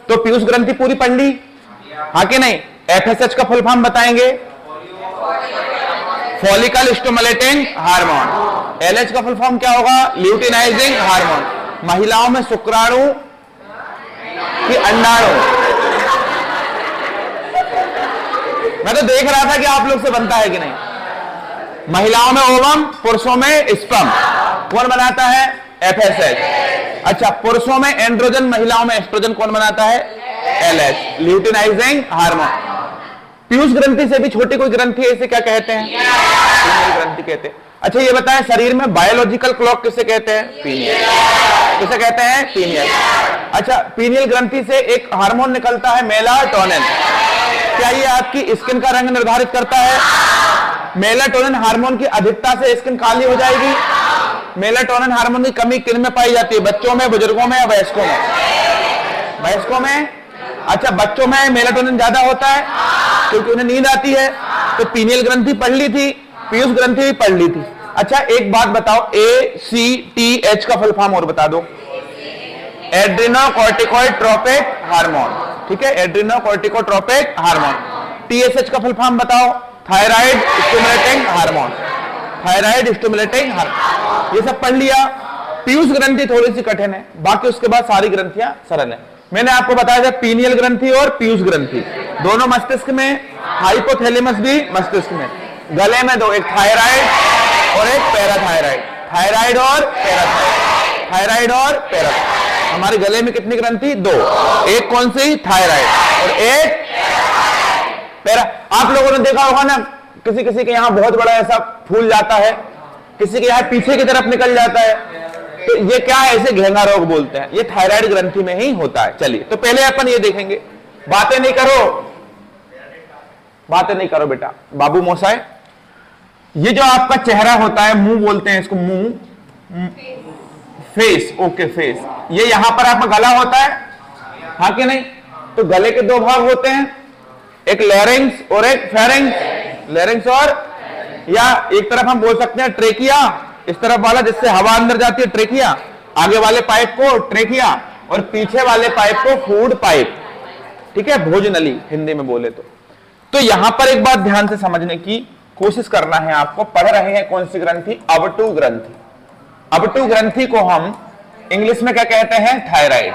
तो पीयूष ग्रंथि पूरी पढ़ ली, हाँ कि नहीं? एफएसएच का फुल फॉर्म बताएंगे, फॉलिकल स्टिमुलेटिंग हार्मोन। एलएच का फुल फॉर्म क्या होगा? Luteinizing hormone. महिलाओं में शुक्राणु कि अंडाणु? मैं तो देख रहा था कि आप लोग से बनता है कि नहीं। महिलाओं में ओवम, पुरुषों में स्पर्म। कौन बनाता है? एफएसएच। अच्छा, पुरुषों में एंड्रोजन, महिलाओं में एस्ट्रोजन। कौन बनाता है? LH, luteinizing hormone. पीयूष ग्रंथि से भी छोटी कोई ग्रंथि है, इसे क्या कहते हैं? पीनियल ग्रंथि कहते हैं। अच्छा, ये बताएं, शरीर में बायोलॉजिकल क्लॉक किसे कहते हैं? पीनियल। किसे कहते हैं? पीनियल। अच्छा, पीनियल ग्रंथि से एक हार्मोन निकलता है मेलाटोनिन। क्या ये आपकी स्किन का रंग निर्धारित करता है? मेलाटोनिन हार्मोन की अधिकता से स्किन काली हो जाएगी। मेलाटोनिन हार्मोन की कमी किन में पाई जाती है? बच्चों में, बुजुर्गों में या वयस्कों में? वयस्कों में। अच्छा, बच्चों में मेलाटोनिन ज्यादा होता है क्योंकि उन्हें नींद आती है। तो पीनियल ग्रंथि पढ़ ली थी, पीयूष ग्रंथि भी पढ़ ली थी। अच्छा, एक बात बताओ, ACTH का फुल फॉर्म और बता दो। एड्रिनोकोर्टिकोइड ट्रोपिक हार्मोन। ठीक है, एड्रिनोकोर्टिकोट्रोपिक हार्मोन। TSH का फुल फॉर्म बताओ। Thyroid stimulating hormone. Thyroid stimulating hormone. ये सब पढ़ लिया। पीयूष ग्रंथि थोड़ी सी कठिन है, बाकी उसके बाद सारी ग्रंथियां सरल है। मैंने आपको बताया था पीनियल ग्रंथि और पीयूष ग्रंथि दोनों मस्तिष्क में, हाइपोथैलेमस भी मस्तिष्क में। गले में दो, एक थायराइड और एक पैराथायराइड। थायराइड और पैराथायराइड। थायराइड और पैराथायराइड। हमारे गले में कितनी ग्रंथि? दो। एक कौन सी? थायराइड और एक पैरा। आप लोगों ने देखा होगा ना, किसी किसी के यहां बहुत बड़ा ऐसा फूल जाता है, किसी के यहां पीछे की तरफ निकल जाता है। तो ये क्या है? ऐसे घेंगा रोग बोलते हैं। ये थायराइड ग्रंथि में ही होता है। चलिए, तो पहले अपन ये देखेंगे। बातें नहीं करो, बातें नहीं करो बेटा, बाबू मोसाए। ये जो आपका चेहरा होता है, मुंह बोलते हैं इसको, मुंह, फेस। Okay, face. ये यहां पर आपका गला होता है, हाँ कि नहीं? तो गले के दो भाग होते हैं, एक लैरिंग्स और एक फेरिंग्स। लैरिंग्स और, या एक तरफ हम बोल सकते हैं ट्रेकिया, इस तरफ वाला जिससे हवा अंदर जाती है ट्रेकिया, आगे वाले पाइप को ट्रेकिया और पीछे वाले पाइप को फूड पाइप। ठीक है, भोजनली हिंदी में बोले तो यहां पर एक बात ध्यान से समझने की कोशिश करना है आपको। पढ़ रहे हैं कौन सी ग्रंथि? अबटू ग्रंथि। अबटू ग्रंथि को हम इंग्लिश में क्या कहते हैं? थायराइड।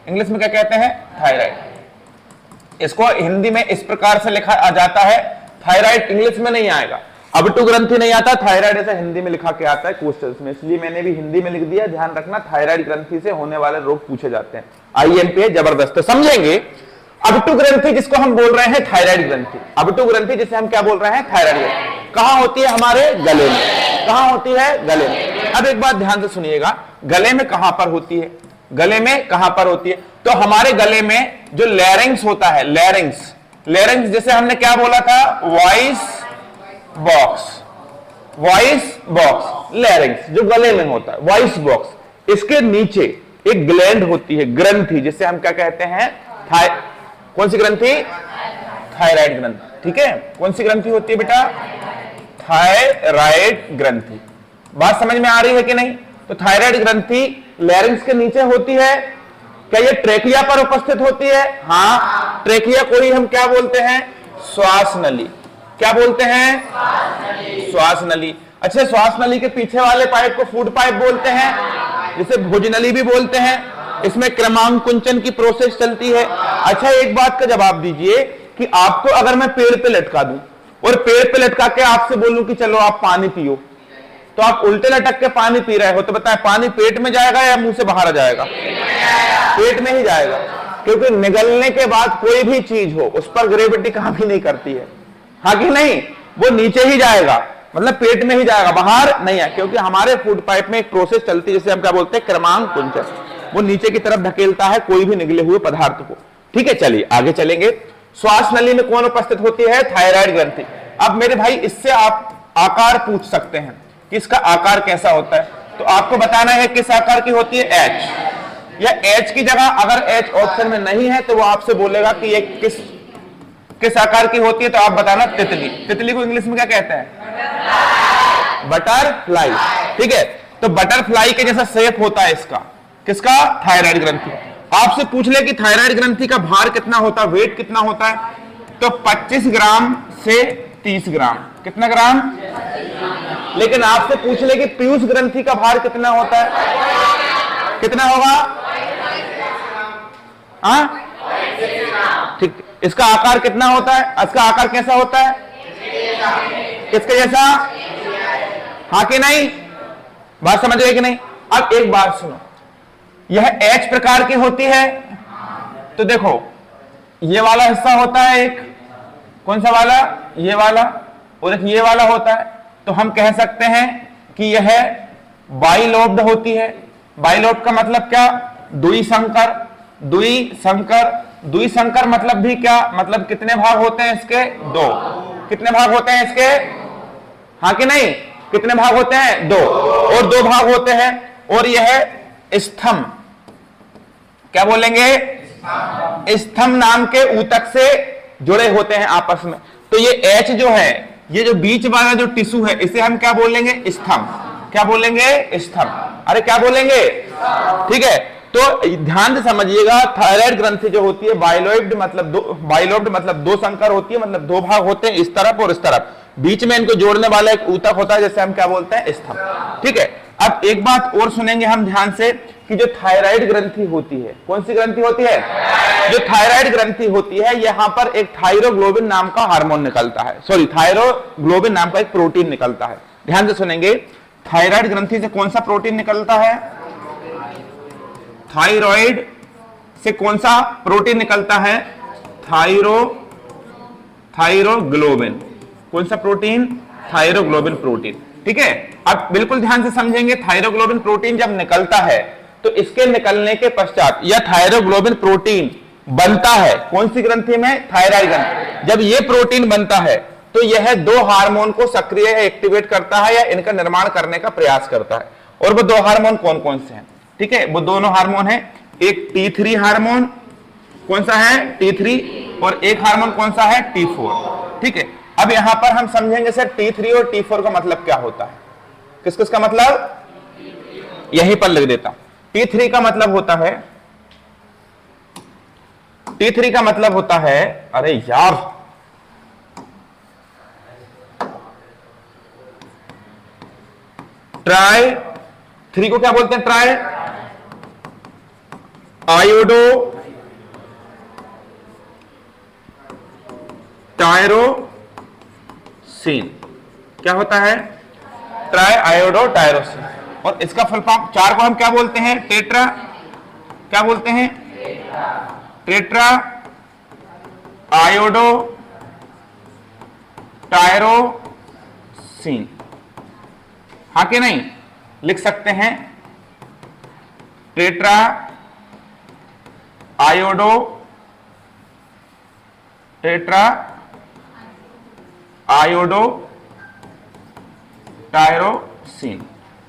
इंग्लिश में क्या कहते हैं? थायराइड। इसको हिंदी में इस प्रकार से लिखा जाता है, थायराइड इंग्लिश में नहीं आएगा, अबटू ग्रंथि नहीं आता, थायराइड ऐसा हिंदी में लिखा के आता है क्वेश्चंस में, इसलिए मैंने भी हिंदी में लिख दिया। ध्यान रखना, थायराइड ग्रंथि से होने वाले रोग पूछे जाते हैं। IMP है, जबरदस्त समझेंगे। अबटू ग्रंथि जिसको हम बोल रहे हैं थायराइड ग्रंथि, अबटू ग्रंथि जिसे हम क्या बोल रहे हैं? थायराइड ग्रंथि। कहां होती है? हमारे गले में। कहां होती है? गले में। अब एक बात ध्यान से सुनिएगा, गले में कहां पर होती है? गले में कहां पर होती है? तो हमारे गले में जो लैरिंग्स होता है, लैरिंग्स, लैरिंग्स जिसे हमने क्या बोला था? Voice box. वॉइस बॉक्स, लैरिंग्स जो गले में होता है, वॉइस बॉक्स। इसके नीचे एक ग्लैंड होती है, ग्रंथि, जिसे हम क्या कहते हैं? कौन सी ग्रंथि? थायराइड ग्रंथि। ठीक है, कौन सी ग्रंथि होती है बेटा? थायराइड ग्रंथि। बात समझ में आ रही है कि नहीं? तो थायराइड ग्रंथि लैरिंग्स के नीचे होती है। क्या ये ट्रेकिया पर उपस्थित होती है? हाँ, ट्रेकिया को ही हम क्या बोलते हैं? श्वास नली। क्या बोलते हैं? श्वास नली। अच्छा, श्वास नली के पीछे वाले पाइप को फूड पाइप बोलते हैं, जिसे भोजनली भी बोलते हैं। इसमें क्रमांकुंचन की प्रोसेस चलती है। अच्छा, एक बात का जवाब दीजिए कि आपको अगर मैं पेड़ पे लटका दूं और पेड़ पे लटका के आपसे बोलूं कि चलो आप पानी पियो, तो आप उल्टे लटक के पानी पी रहे हो, तो बताएं पानी पेट में जाएगा या मुंह से बाहर आ जाएगा? पेट में ही जाएगा, क्योंकि निगलने के बाद कोई भी चीज हो उस पर ग्रेविटी काम ही नहीं करती है, हाँ कि नहीं? वो नीचे ही जाएगा, मतलब पेट में ही जाएगा, बाहर नहीं है, क्योंकि हमारे फूड पाइप में एक प्रोसेस चलती है जिसे हम क्या बोलते हैं? क्रमांकुंचन। वो नीचे की तरफ धकेलता है कोई भी निगले हुए पदार्थ को। ठीक है, चलिए आगे चलेंगे। श्वास नली में कौन उपस्थित होती है? थायराइड ग्रंथि। अब मेरे भाई, इससे आप आकार पूछ सकते हैं कि इसका आकार कैसा होता है, तो आपको बताना है किस आकार की होती है? H। या H की जगह अगर H ऑप्शन में नहीं है तो वो आपसे बोलेगा कि ये किस आकार की होती है, तो आप बताना तितली। तितली को इंग्लिश में क्या कहते हैं? बटरफ्लाई। ठीक है, तो बटरफ्लाई के जैसा शेप होता है इसका, किसका? थायराइड ग्रंथि। आपसे पूछ ले कि थायराइड ग्रंथि का भार कितना होता है, वेट कितना होता है, तो 25 ग्राम से 30 ग्राम। कितना ग्राम? लेकिन आपसे पूछ ले कि पीयूष ग्रंथि का भार कितना होता है, कितना होगा? हाँ ठीक। इसका आकार कितना होता है? इसका आकार कैसा होता है? किसके जैसा? हाँ कि नहीं? बात समझ रहे कि नहीं? अब एक बात सुनो, यह एच प्रकार की होती है, तो देखो ये वाला हिस्सा होता है एक, कौन सा वाला? ये वाला, और एक ये वाला होता है, तो हम कह सकते हैं कि यह बाइलोब्ड होती है। बाइलोब्ड का मतलब क्या? द्विसंकर। द्विसंकर, द्विसंकर मतलब भी क्या? मतलब कितने भाग होते हैं इसके? 2। कितने भाग होते हैं इसके? हाँ कि नहीं? कितने भाग होते हैं? 2, और 2 भाग होते हैं। और यह स्तंभ, क्या बोलेंगे? स्तंभ नाम के ऊतक से जुड़े होते हैं आपस में। तो ये एच जो है, ये जो बीच वाला जो टिश्यू है, इसे हम क्या बोलेंगे? स्तंभ। क्या बोलेंगे? स्तंभ। अरे क्या बोलेंगे? ठीक है, तो ध्यान से समझिएगा, थायराइड ग्रंथि जो होती है बाइलोब्ड मतलब 2 संकर होती है, मतलब 2 भाग होते हैं, इस तरफ और इस तरफ। बीच में इनको जोड़ने वाला एक ऊतक होता है, जैसे हम क्या बोलते हैं? स्तंभ। ठीक है, अब एक बात और सुनेंगे हम ध्यान से कि जो थायराइड ग्रंथि होती है, कौन सी ग्रंथि होती है? जो थायराइड ग्रंथि होती है, यहां पर एक थायरोग्लोबिन नाम का हार्मोन निकलता है, सॉरी थायरोग्लोबिन नाम का एक प्रोटीन निकलता है। ध्यान से सुनेंगे, थायराइड ग्रंथि से कौन सा प्रोटीन निकलता है? थायराइड से कौन सा प्रोटीन निकलता है? थायरोग्लोबिन। कौन सा प्रोटीन? थायरोग्लोबिन प्रोटीन। ठीक है, अब बिल्कुल ध्यान से समझेंगे, थायरोग्लोबिन प्रोटीन जब निकलता है तो इसके निकलने के पश्चात यह थायरोग्लोबिन प्रोटीन बनता है कौन सी ग्रंथि में? थायराइड ग्रंथि। जब यह प्रोटीन बनता है तो यह 2 हार्मोन को सक्रिय एक्टिवेट करता है या इनका निर्माण करने का प्रयास करता है। और वो 2 हार्मोन कौन कौन से हैं? ठीक है, वो दोनों हार्मोन है, एक T3 हार्मोन, कौन सा है? T3, और एक हार्मोन कौन सा है? T4। ठीक है, अब यहां पर हम समझेंगे सर T3 और T4 का मतलब क्या होता है। किस किस का मतलब? यहीं पर लिख देता हूं। T3 का मतलब होता है, T3 का मतलब होता है, अरे यार ट्राई 3 को क्या बोलते हैं? Try iodo tyrosine. क्या होता है? Try iodo tyrosine. और इसका फुल फॉर्म 4 को हम क्या बोलते हैं? टेट्रा। क्या बोलते हैं? Tetra iodo tyrosine. हाँ कि नहीं? लिख सकते हैं टेट्रा आयोडो टायरोसिन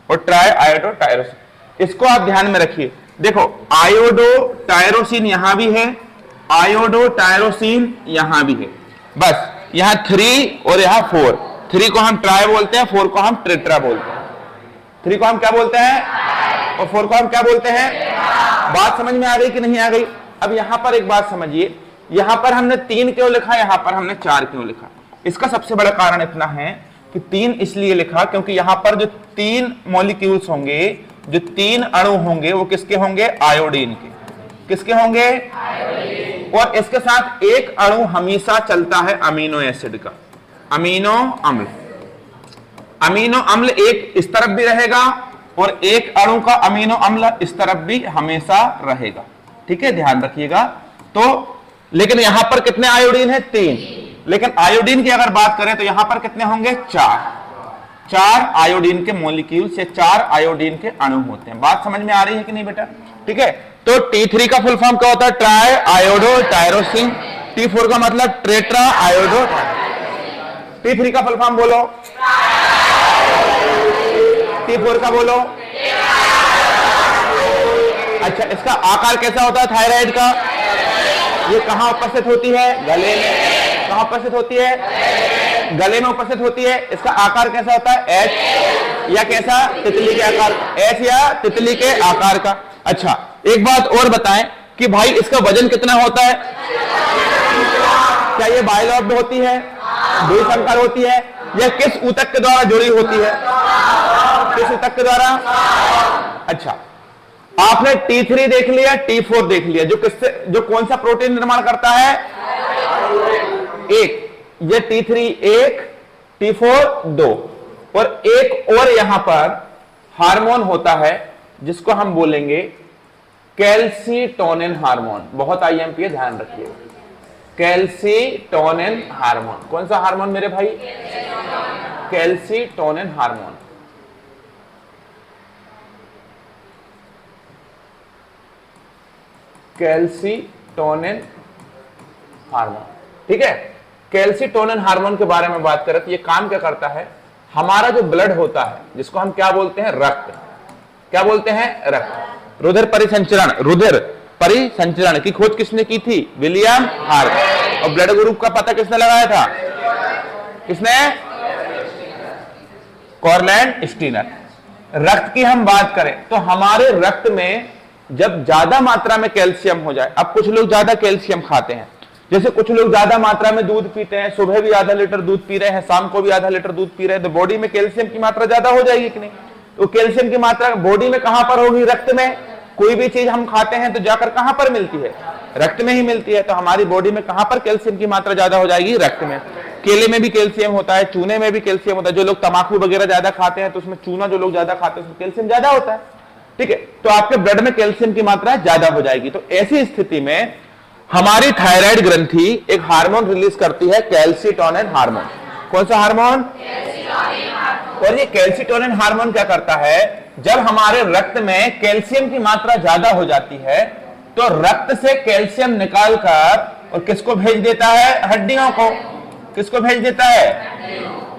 और ट्राई आयोडो टायरोसिन। इसको आप ध्यान में रखिए। देखो आयोडो टायरोसिन यहां भी है, आयोडो टायरोसिन यहां भी है, बस यहां 3 और यहां 4। 3 को हम ट्राई बोलते हैं, 4 को हम टेट्रा बोलते हैं। 3 को हम क्या बोलते हैं और 4 को हम क्या बोलते हैं? बात समझ में आ गई कि नहीं आ गई? अब यहां पर एक बात समझिए, यहां पर हमने 3 क्यों लिखा, यहां पर हमने 4 क्यों लिखा? इसका सबसे बड़ा कारण इतना है कि 3 इसलिए लिखा क्योंकि यहां पर जो 3 मॉलिक्यूल्स होंगे, जो 3 अणु होंगे, वो किसके होंगे? आयोडीन के। किसके होंगे? आयोडीन। और इसके साथ एक अणु हमेशा चलता है अमीनो एसिड का, अमीनो अम्ल। अमीनो अम्ल एक इस तरफ भी रहेगा और एक अणु का अमीनो अम्ल इस तरफ भी हमेशा रहेगा। ठीक है, ध्यान रखिएगा। तो लेकिन यहां पर कितने आयोडीन है? 3। लेकिन आयोडीन की अगर बात करें तो यहां पर कितने होंगे? 4 आयोडीन के मॉलिक्यूल से 4 आयोडीन के अणु होते हैं। बात समझ में आ रही है कि नहीं बेटा? ठीक है, तो T3 का फुल फॉर्म क्या होता है? Try iodo tyrosine. T4 का मतलब टेट्रा आयोडो। T3 का फुल फॉर्म बोलो, T4 का बोलो। अच्छा, इसका आकार कैसा होता है थायराइड का? ये कहां उपस्थित होती है? गले में। कहां उपस्थित होती है? गले में उपस्थित होती है। इसका आकार कैसा होता है? एच या कैसा? तितली के आकार। एच या तितली के आकार का। अच्छा, एक बात और बताएं कि भाई इसका वजन कितना होता है। क्या ये बाइलॉब में होती है, द्विसंकर होती है, या किस ऊतक के द्वारा जुड़ी होती है, किस ऊतक के द्वारा। अच्छा, आपने T3 देख लिया, T4 देख लिया, जो कौन सा प्रोटीन निर्माण करता है, एक। ये T3 एक, T4 दो, और एक और यहां पर हार्मोन होता है जिसको हम बोलेंगे कैल्सीटोनिन हार्मोन। बहुत आईएमपी है, ध्यान रखिए। कैल्सीटोनिन हार्मोन, कौन सा हार्मोन मेरे भाई, कैल्सीटोनिन हार्मोन। कैल्सीटोनिन हार्मोन, ठीक है। कैल्सीटोनिन हार्मोन के बारे में बात करें तो ये काम क्या करता है, हमारा जो ब्लड होता है जिसको हम क्या बोलते हैं, रक्त, क्या बोलते हैं, रक्त। रुधिर परिसंचरण, रुधिर परिसंचरण की खोज किसने की थी, विलियम हार्ट। और ब्लड ग्रुप का पता किसने लगाया था, किसने, कॉर्लैंड स्टीनर। रक्त की हम बात करें तो हमारे रक्त में जब ज्यादा मात्रा में कैल्शियम हो जाए, अब कुछ लोग ज्यादा कैल्शियम खाते हैं, जैसे कुछ लोग ज्यादा मात्रा में दूध पीते हैं, सुबह भी आधा लीटर दूध पी रहे हैं, शाम को भी आधा लीटर दूध पी रहे हैं, तो बॉडी में कैल्शियम की मात्रा ज्यादा हो जाएगी कि नहीं। तो कैल्शियम की मात्रा बॉडी में कहां पर होगी, रक्त में। कोई भी चीज हम खाते हैं तो जाकर कहां पर मिलती है, रक्त में ही मिलती है। तो हमारी बॉडी में कहां पर कैल्शियम की मात्रा ज्यादा हो जाएगी, रक्त में। केले में भी कैल्शियम होता है, चूने में भी कैल्शियम होता है। जो लोग तंबाकू वगैरह ज्यादा खाते हैं तो उसमें चूना जो लोग ज्यादा खाते हैं उसमें कैल्शियम ज्यादा होता है, ठीक है। तो आपके ब्लड में कैल्शियम की मात्रा ज्यादा हो जाएगी। तो ऐसी स्थिति में हमारी थायराइड ग्रंथि एक हार्मोन रिलीज करती है, कैल्सीटोनिन हार्मोन। कौन सा हार्मोन, और ये कैल्सीटोनिन हार्मोन क्या करता है, जब हमारे रक्त में कैल्शियम की मात्रा ज्यादा हो जाती है तो रक्त से कैल्शियम निकालकर और किसको भेज देता है, हड्डियों को। किसको भेज देता है,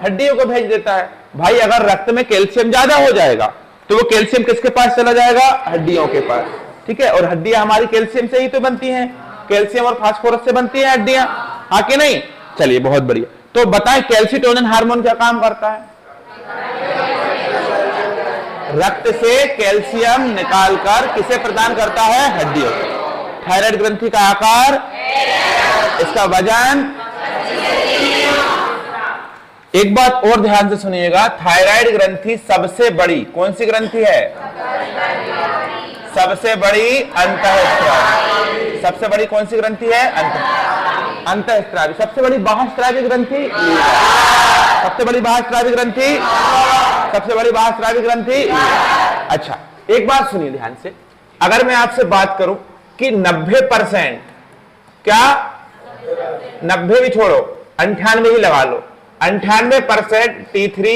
हड्डियों को भेज देता है। भाई अगर रक्त में कैल्शियम ज्यादा हो जाएगा तो वो कैल्शियम किसके पास चला जाएगा, हड्डियों के पास, ठीक है। और हड्डियां हमारी कैल्शियम से ही तो बनती हैं, कैल्शियम और फास्फोरस से बनती है हड्डियां, हाँ कि नहीं। चलिए बहुत बढ़िया। तो बताएं कैल्सीटोनिन हार्मोन क्या काम करता है, रक्त से कैल्शियम निकालकर किसे प्रदान करता है, हड्डियों को। थायराइड ग्रंथि का आकार, इसका वजन। एक बात और ध्यान से सुनिएगा, थायराइड ग्रंथि सबसे बड़ी कौन सी ग्रंथि है, सबसे बड़ी अंतःस्रावी। सबसे बड़ी कौन सी ग्रंथि है, अंतःस्रावी। सबसे बड़ी बाह्यस्रावी ग्रंथि, सबसे बड़ी बाह्यस्रावी ग्रंथि, सबसे बड़ी बाह्यस्रावी ग्रंथि। अच्छा एक बात सुनिए ध्यान से, अगर मैं आपसे बात करूं कि 90%, क्या 90 भी छोड़ो, 98 ही लगा लो, 98% T3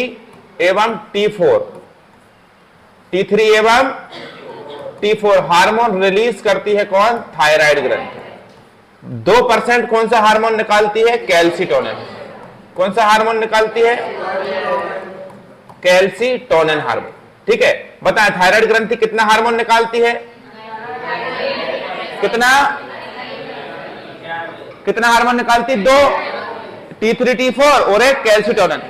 एवं T4, T3 एवं T4 हार्मोन रिलीज करती है कौन, थायराइड ग्रंथि। 2% कौन सा हार्मोन निकालती है, कैल्सीटोनिन। कौन सा हार्मोन निकालती है, कैल्सीटोनिन हार्मोन, ठीक है। बताएं थायराइड ग्रंथि कितना हार्मोन निकालती है, कितना कितना हार्मोन निकालती है, 2, T3 T4 और एक कैल्सीटोनिन।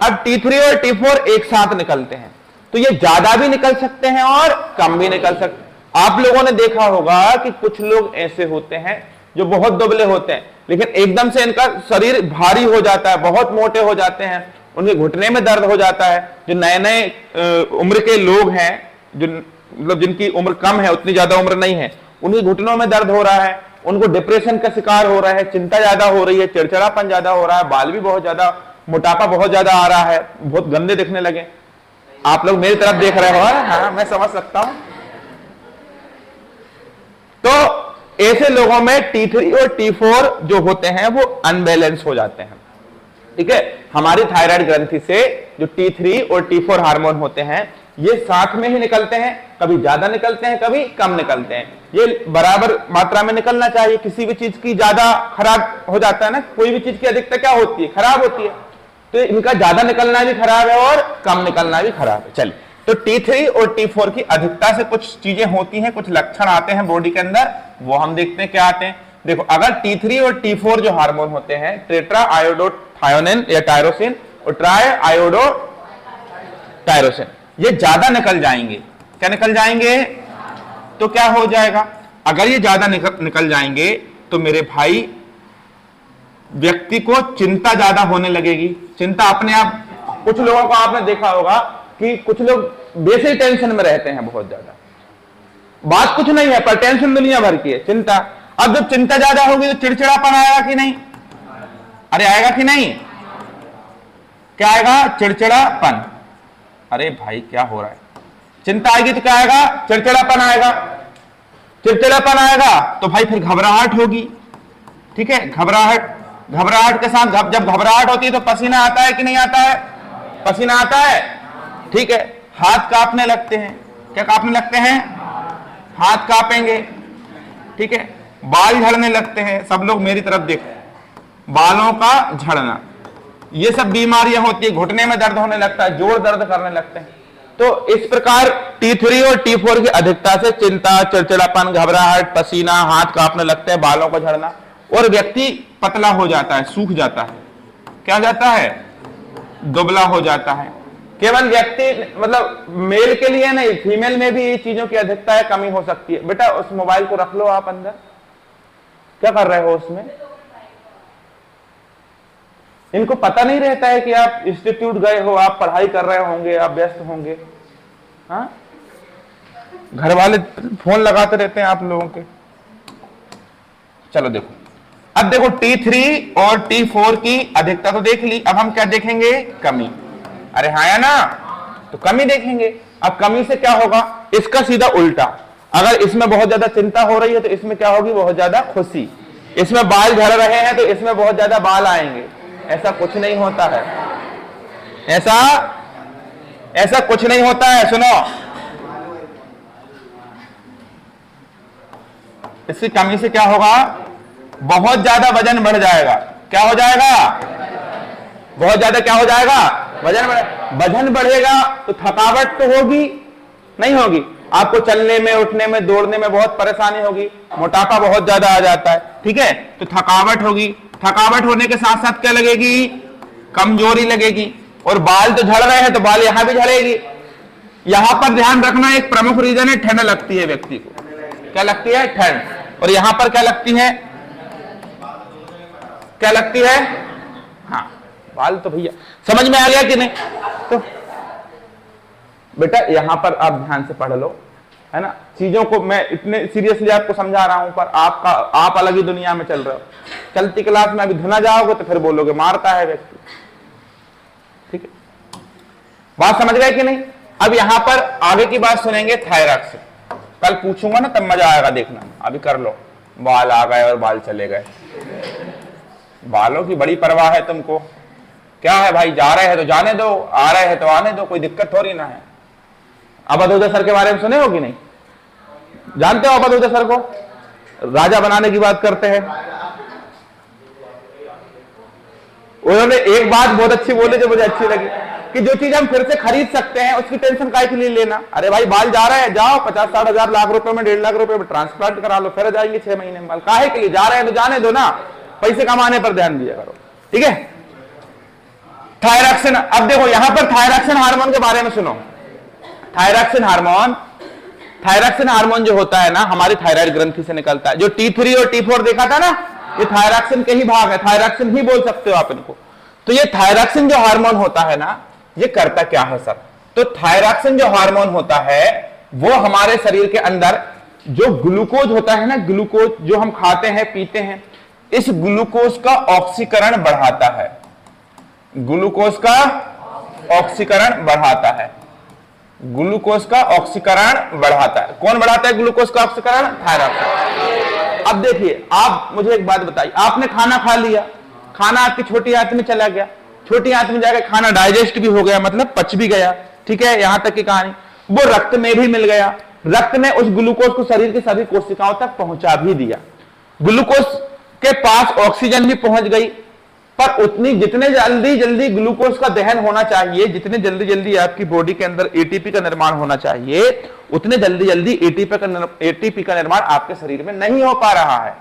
अब T3 और T4 एक साथ निकलते हैं तो ये ज्यादा भी निकल सकते हैं और कम भी निकल सकते। आप लोगों ने देखा होगा कि कुछ लोग ऐसे होते हैं जो बहुत दुबले होते हैं लेकिन एकदम से इनका शरीर भारी हो जाता है, बहुत मोटे हो जाते हैं, उनके घुटने में दर्द हो जाता है। जो नए नए उम्र के लोग हैं, जो मतलब जिनकी उम्र कम है, उतनी ज्यादा उम्र नहीं है, उनके घुटनों में दर्द हो रहा है, उनको डिप्रेशन का शिकार हो रहा है, चिंता ज्यादा हो रही है, चिड़चिड़ापन ज्यादा हो रहा है, बाल भी बहुत ज्यादा, मोटापा बहुत ज्यादा आ रहा है, बहुत गंदे दिखने लगे। आप लोग मेरी तरफ देख रहे हो, हाँ मैं समझ सकता हूं। तो ऐसे लोगों में T3 और T4 जो होते हैं वो अनबैलेंस हो जाते हैं, ठीक है। हमारी थायराइड ग्रंथि से जो T3 और T4 हार्मोन होते हैं ये साथ में ही निकलते हैं, कभी ज्यादा निकलते हैं कभी कम निकलते हैं। ये बराबर मात्रा में निकलना चाहिए। किसी भी चीज की ज्यादा खराब हो जाता है ना, कोई भी चीज की अधिकता क्या होती है, खराब होती है। तो इनका ज्यादा निकलना भी खराब है और कम निकलना भी खराब है। चलिए, तो T3 और T4 की अधिकता से कुछ चीजें होती हैं, कुछ लक्षण आते हैं बॉडी के अंदर, वो हम देखते हैं क्या आते हैं। देखो, अगर T3 और T4 जो हार्मोन होते हैं, टेट्रा आयोडोथायोनिन या टायरोसिन और ट्राई आयोडो टायरोसिन, ये ज्यादा निकल जाएंगे। क्या निकल जाएंगे, तो क्या हो जाएगा, अगर ये ज्यादा निकल जाएंगे तो मेरे भाई व्यक्ति को चिंता ज्यादा होने लगेगी। चिंता अपने आप, कुछ लोगों को आपने देखा होगा कि कुछ लोग बेसिक टेंशन में रहते हैं बहुत ज्यादा, बात कुछ नहीं है पर टेंशन दुनिया भर की है, चिंता। अब जब चिंता ज्यादा होगी तो चिड़चिड़ापन आएगा कि नहीं? अरे आएगा कि नहीं? क्या आएगा? चिड़चिड़ापन। अरे भाई क्या हो रहा है? चिंता आएगी तो क्या आएगा? चिड़चिड़ापन आएगा। चिड़चिड़ापन आएगा तो भाई फिर घबराहट होगी, ठीक है? घबराहट के साथ जब घबराहट होती है तो पसीना आता है कि नहीं आता है? पसीना आता है, ठीक है? हाथ कांपने लगते हैं। क्या कांपने लगते हैं? हाथ कांपेंगे, ठीक है? बाल झड़ने लगते हैं। सब लोग मेरी तरफ देखो, बालों का झड़ना, ये सब बीमारियां होती है। घुटने में दर्द होने लगता है, जोड़ दर्द करने लगते हैं। तो इस प्रकार T3 और T4 की अधिकता से चिंता, चिड़चिड़ापन, घबराहट, पसीना, हाथ कांपने लगते हैं, बालों का झड़ना, और व्यक्ति पतला हो जाता है, सूख जाता है। क्या हो जाता है? दुबला हो जाता है। केवल व्यक्ति मतलब मेल के लिए नहीं, फीमेल में भी ये चीजों की अधिकता है, कमी हो सकती है। बेटा उस मोबाइल को रख लो आप अंदर, क्या कर रहे हो उसमें? इनको पता नहीं रहता है कि आप इंस्टीट्यूट गए हो, आप पढ़ाई कर रहे होंगे, आप व्यस्त होंगे। हाँ, घर वाले फोन लगाते रहते हैं आप लोगों के। चलो देखो, अब देखो T3 और T4 की अधिकता तो देख ली, अब हम क्या देखेंगे? कमी। अरे हाँ या ना? तो कमी देखेंगे। अब कमी से क्या होगा? इसका सीधा उल्टा, अगर इसमें बहुत ज्यादा चिंता हो रही है तो इसमें क्या होगी? बहुत ज्यादा खुशी। इसमें बाल झड़ रहे हैं तो इसमें बहुत ज्यादा बाल आएंगे। ऐसा कुछ नहीं होता है, ऐसा कुछ नहीं होता है। सुनो, इसकी कमी से क्या होगा? बहुत ज्यादा वजन बढ़ जाएगा। क्या हो जाएगा? बहुत ज्यादा क्या हो जाएगा? वजन बढ़ेगा तो थकावट तो होगी, नहीं होगी? आपको चलने में, उठने में, दौड़ने में बहुत परेशानी होगी, मोटापा बहुत ज्यादा आ जाता है, ठीक है? तो थकावट होगी। थकावट होने के साथ साथ क्या लगेगी? कमजोरी लगेगी। और बाल तो झड़ रहे हैं तो बाल यहां भी झड़ेगी। यहां पर ध्यान रखना, एक प्रमुख रीजन है, ठंड लगती है व्यक्ति को। क्या लगती है? ठंड। और यहां पर क्या लगती है? क्या लगती है? हाँ, बाल तो भैया समझ में आ गया कि नहीं? तो बेटा यहां पर आप ध्यान से पढ़ लो, है ना? चीजों को मैं इतने सीरियसली आपको समझा रहा हूं, पर आप अलग ही दुनिया में चल रहे हो। चलती क्लास में अभी धुना जाओगे तो फिर बोलोगे मारता है व्यक्ति, ठीक है? बात समझ गए कि नहीं? अब यहां पर आगे की बात सुनेंगे थायराक्स से। कल पूछूंगा ना तब मजा आएगा, देखना। अभी कर लो। बाल आ गए और बाल चले गए। बालों की बड़ी परवाह है तुमको। क्या है भाई, जा रहे हैं तो जाने दो, आ रहे हैं तो आने दो, कोई दिक्कत थोड़ी ना है। अवधूत सर के बारे में सुने हो कि नहीं? जानते हो अवधूत सर को? राजा बनाने की बात करते हैं। उन्होंने एक बात बहुत अच्छी बोली जो मुझे अच्छी लगी, कि जो चीज हम फिर से खरीद सकते हैं उसकी टेंशन काहे के लिए लेना? अरे भाई बाल जा रहे हैं, जाओ 50-60 हजार लाख रुपए में, 1.5 लाख रुपए में ट्रांसप्लांट करा लो, फिर जाएंगे 6 महीने में बाल। काहे के लिए जा रहे हैं तो जाने दो ना, पैसे कमाने पर ध्यान दिया करो, ठीक है? थायरॉक्सिन, अब देखो यहां पर थायरॉक्सिन हार्मोन के बारे में सुनो। थायरॉक्सिन हार्मोन जो होता है ना, हमारी थायराइड ग्रंथि से निकलता है। जो T3 और T4 देखा था ना, ये थायरॉक्सिन के ही भाग है, थायरॉक्सिन ही बोल सकते हो आप इनको। तो ये थायरॉक्सिन जो हार्मोन होता है ना, ये करता क्या है सर? तो थायरॉक्सिन जो हार्मोन होता है वो हमारे शरीर के अंदर जो ग्लूकोज होता है ना, ग्लूकोज जो हम खाते हैं पीते हैं, इस ग्लूकोज का ऑक्सीकरण बढ़ाता है। ग्लूकोज का ऑक्सीकरण बढ़ाता है। ग्लूकोज का ऑक्सीकरण बढ़ाता है। कौन बढ़ाता है ग्लूकोज का ऑक्सीकरण? थायरॉक्सिन। अब देखिए, आप मुझे एक बात बताइए, आपने खाना खा लिया, खाना आपकी छोटी आंत में चला गया, छोटी आंत में जाकर खाना डाइजेस्ट भी हो गया, मतलब पच भी गया, ठीक है? यहां तक की कहानी। वो रक्त में भी मिल गया, रक्त ने उस ग्लूकोज को शरीर की सभी कोशिकाओं तक पहुंचा भी दिया। ग्लूकोज के पास ऑक्सीजन भी पहुंच गई, पर उतनी जितने जल्दी ग्लूकोज का दहन होना चाहिए, जितने जल्दी आपकी बॉडी के अंदर एटीपी का निर्माण होना चाहिए, उतने जल्दी एटीपी का निर्माण आपके शरीर में नहीं हो पा रहा है।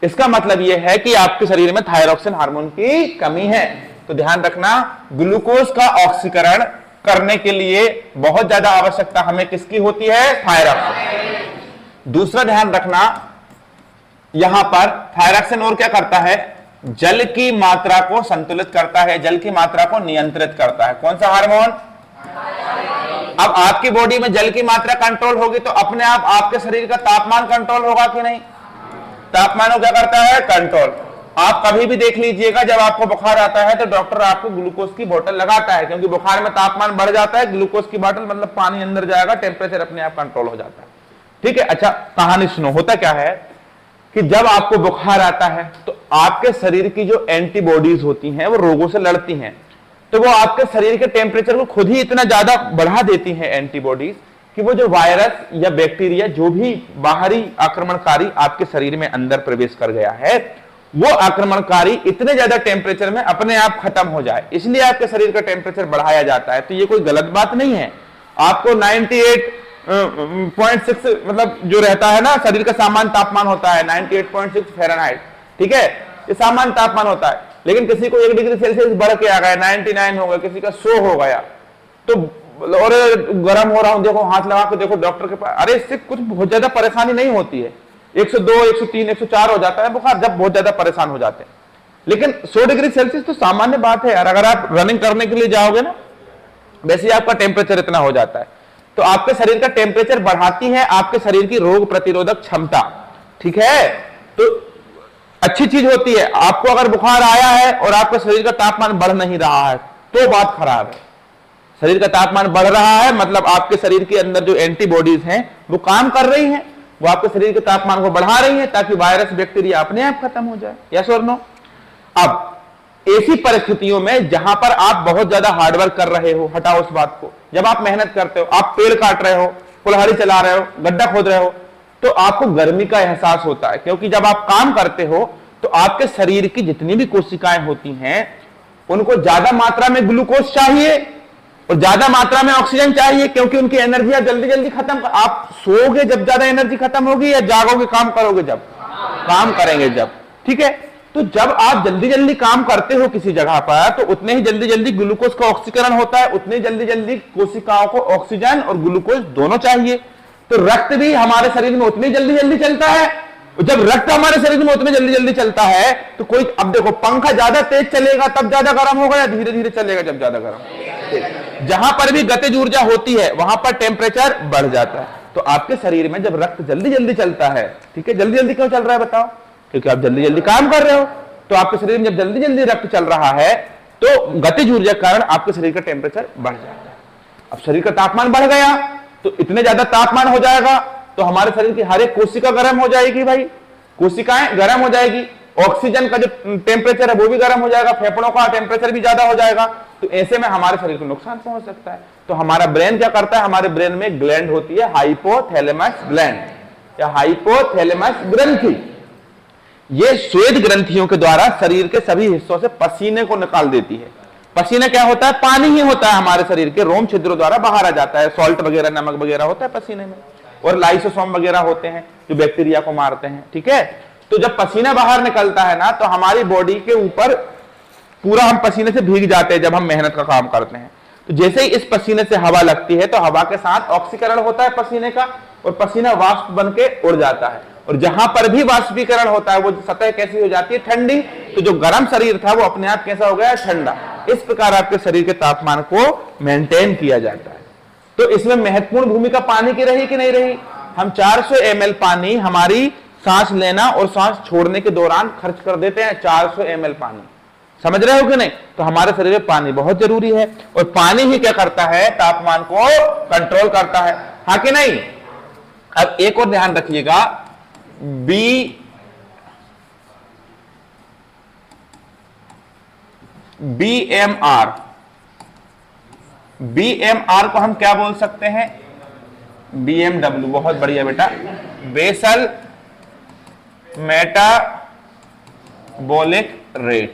इसका मतलब यह है कि आपके शरीर में थायरॉक्सिन हार्मोन की कमी है। तो ध्यान रखना, ग्लूकोज का ऑक्सीकरण करने के लिए बहुत ज्यादा आवश्यकता हमें किसकी होती है? थायरॉक्सिन। दूसरा ध्यान रखना, यहां पर थायरॉक्सिन और क्या करता है, जल की मात्रा को संतुलित करता है, जल की मात्रा को नियंत्रित करता है। कौन सा हार्मोन? अब आपकी बॉडी में जल की मात्रा कंट्रोल होगी तो अपने आप आपके शरीर का तापमान कंट्रोल होगा कि नहीं? तापमान को क्या करता है? कंट्रोल। आप कभी भी देख लीजिएगा, जब आपको बुखार आता है तो डॉक्टर आपको ग्लूकोज की बोतल लगाता है, क्योंकि बुखार में तापमान बढ़ जाता है, ग्लूकोज की बोतल मतलब पानी अंदर जाएगा, टेम्परेचर अपने आप कंट्रोल हो जाता है। ठीक है, अच्छा कहानी सुनो। होता क्या है कि जब आपको बुखार आता है तो आपके शरीर की जो एंटीबॉडीज होती हैं वो रोगों से लड़ती हैं, तो वो आपके शरीर के टेम्परेचर को खुद ही इतना ज्यादा बढ़ा देती हैं एंटीबॉडीज, कि वो जो वायरस या बैक्टीरिया जो भी बाहरी आक्रमणकारी आपके शरीर में अंदर प्रवेश कर गया है, वो आक्रमणकारी इतने ज्यादा टेम्परेचर में अपने आप खत्म हो जाए, इसलिए आपके शरीर का टेम्परेचर बढ़ाया जाता है। तो ये कोई गलत बात नहीं है। आपको 98.6 मतलब जो रहता है ना, शरीर का सामान्य तापमान होता है 98.6 फ़ारेनहाइट, ठीक है, ये सामान्य तापमान होता है। लेकिन किसी को 1 डिग्री सेल्सियस बढ़ के आ गया, 99 हो गया, किसी का 100 हो गया, तो और गर्म हो रहा हूं, देखो हाथ लगा के देखो डॉक्टर के पास, अरे इससे कुछ बहुत ज्यादा परेशानी नहीं होती है। 102, 103, 104 हो जाता है बुखार जब बहुत ज्यादा परेशान हो जाते हैं, लेकिन 100 डिग्री सेल्सियस तो सामान्य बात है यार। अगर आप रनिंग करने के लिए जाओगे ना, वैसे ही आपका टेम्परेचर इतना हो जाता है। तो आपके शरीर का टेम्परेचर बढ़ाती है आपके शरीर की रोग प्रतिरोधक क्षमता, ठीक है, तो अच्छी चीज होती है। आपको अगर बुखार आया है और आपके शरीर का तापमान बढ़ नहीं रहा है तो बात खराब है। शरीर का तापमान बढ़ रहा है मतलब आपके शरीर के अंदर जो एंटीबॉडीज हैं वो काम कर रही हैं, वो आपके शरीर के तापमान को बढ़ा रही हैं ताकि वायरस बैक्टीरिया अपने आप खत्म हो जाए। यस और नो? अब ऐसी परिस्थितियों में जहां पर आप बहुत ज्यादा हार्डवर्क कर रहे हो, हटाओ उस बात को, जब आप मेहनत करते हो, आप पेड़ काट रहे हो, कुल्हाड़ी चला रहे हो, गड्ढा खोद रहे हो, तो आपको गर्मी का एहसास होता है, क्योंकि जब आप काम करते हो तो आपके शरीर की जितनी भी कोशिकाएं होती हैं उनको ज्यादा मात्रा में ग्लूकोज चाहिए और ज्यादा मात्रा में ऑक्सीजन चाहिए, क्योंकि उनकी एनर्जी जल्दी जल्दी खत्म। आप सोओगे जब ज्यादा एनर्जी खत्म होगी, या जागोगे काम करोगे जब? काम करेंगे जब, ठीक है। तो जब आप जल्दी जल्दी काम करते हो किसी जगह पर तो उतने ही जल्दी जल्दी ग्लूकोज का ऑक्सीकरण होता है, उतने जल्दी जल्दी कोशिकाओं को ऑक्सीजन और ग्लूकोज दोनों चाहिए। तो रक्त भी हमारे शरीर में उतनी जल्दी जल्दी चलता है, जब रक्त हमारे शरीर में उतने जल्दी जल्दी चलता है तो कोई, अब देखो पंखा ज्यादा तेज चलेगा तब ज्यादा गर्म होगा या धीरे धीरे चलेगा जब ज्यादा गर्म? जहां पर भी गतिज ऊर्जा होती है वहां पर टेम्परेचर बढ़ जाता है। तो आपके शरीर में जब रक्त जल्दी जल्दी चलता है, ठीक है, जल्दी जल्दी क्यों चल रहा है बताओ? क्योंकि आप जल्दी जल्दी काम कर रहे हो। तो आपके शरीर में जब जल्दी जल्दी रक्त चल रहा है तो गतिज ऊर्जा के कारण आपके शरीर का टेम्परेचर बढ़ जाता है। अब शरीर का तापमान बढ़ गया तो इतने ज्यादा तापमान हो जाएगा तो हमारे शरीर की हर एक कोशिका गर्म हो जाएगी भाई, कोशिकाएं गर्म हो जाएगी, ऑक्सीजन का जो टेम्परेचर है वो भी गर्म हो जाएगा, फेफड़ों का टेम्परेचर भी ज्यादा हो जाएगा। तो ऐसे में हमारे शरीर को नुकसान पहुंच सकता है। तो हमारा ब्रेन क्या करता है, हमारे ब्रेन में ग्लैंड होती है हाइपोथैलेमस ग्लैंड या हाइपोथैलेमस ग्रंथि। ये श्वेत ग्रंथियों के द्वारा शरीर के सभी हिस्सों से पसीने को निकाल देती है। पसीना क्या होता है? पानी ही होता है, हमारे शरीर के रोम छिद्रों द्वारा बाहर आ जाता है। सॉल्ट वगैरह, नमक वगैरह होता है पसीने में, और लाइसोसोम वगैरह होते हैं जो बैक्टीरिया को मारते हैं, ठीक है। तो जब पसीना बाहर निकलता है ना तो हमारी बॉडी के ऊपर पूरा हम पसीने से भीग जाते हैं जब हम मेहनत का काम करते हैं। तो जैसे ही इस पसीने से हवा लगती है तो हवा के साथ ऑक्सीकरण होता है पसीने का, और पसीना वाष्प बन के उड़ जाता है। और जहां पर भी वाष्पीकरण होता है वो सतह कैसी हो जाती है? ठंडी। तो जो गर्म शरीर था वो अपने आप कैसा हो गया? ठंडा। इस प्रकार आपके शरीर के तापमान को मेंटेन किया जाता है। तो इसमें महत्वपूर्ण भूमिका पानी की रही कि नहीं रही? हम 400 ml पानी हमारी सांस लेना और सांस छोड़ने के दौरान खर्च कर देते हैं। 400 ml पानी, समझ रहे हो कि नहीं? तो हमारे शरीर में पानी बहुत जरूरी है, और पानी ही क्या करता है? तापमान को कंट्रोल करता है, हाँ कि नहीं? अब एक और ध्यान रखिएगा, बीएमआर को हम क्या बोल सकते हैं? बीएमडब्ल्यू, बहुत बढ़िया बेटा, बेसल मेटाबॉलिक रेट।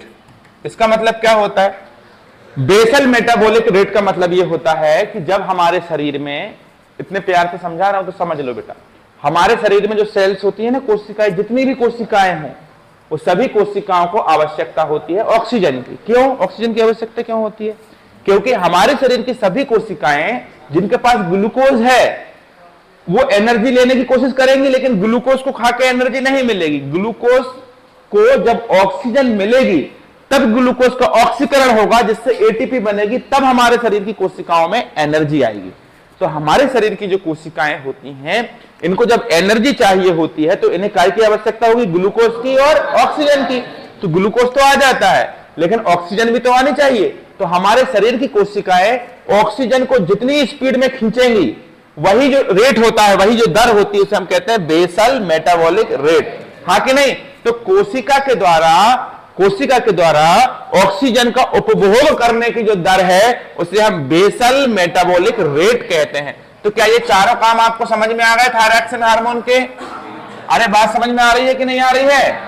इसका मतलब क्या होता है? बेसल मेटाबॉलिक रेट का मतलब यह होता है कि जब हमारे शरीर में, इतने प्यार से समझा रहा हूं तो समझ लो बेटा, हमारे शरीर में जो सेल्स होती है ना, कोशिकाएं, जितनी भी कोशिकाएं हों, वो सभी कोशिकाओं को आवश्यकता होती है ऑक्सीजन की। क्यों ऑक्सीजन की आवश्यकता क्यों होती है? क्योंकि हमारे शरीर की सभी कोशिकाएं जिनके पास ग्लूकोज है वो एनर्जी लेने की कोशिश करेंगी, लेकिन ग्लूकोज को खा के एनर्जी नहीं मिलेगी। ग्लूकोज को जब ऑक्सीजन मिलेगी तब ग्लूकोज का ऑक्सीकरण होगा, जिससे एटीपी बनेगी, तब हमारे शरीर की कोशिकाओं में एनर्जी आएगी। तो हमारे शरीर की जो कोशिकाएं होती हैं, इनको जब एनर्जी चाहिए होती है तो इन्हें काय की आवश्यकता होगी? ग्लूकोज की और ऑक्सीजन की। तो ग्लूकोज तो आ जाता है, लेकिन ऑक्सीजन भी तो आनी चाहिए। तो हमारे शरीर की कोशिकाएं ऑक्सीजन को जितनी स्पीड में खींचेंगी, वही जो रेट होता है, वही जो दर होती है, उसे हम कहते हैं बेसल मेटाबॉलिक रेट। हाँ कि नहीं? तो कोशिका के द्वारा ऑक्सीजन का उपभोग करने की जो दर है, उसे हम बेसल मेटाबॉलिक रेट कहते हैं। तो क्या ये चारों काम आपको समझ में आ गए थायरॉक्सिन हार्मोन के? अरे बात समझ में आ रही है कि नहीं आ रही है?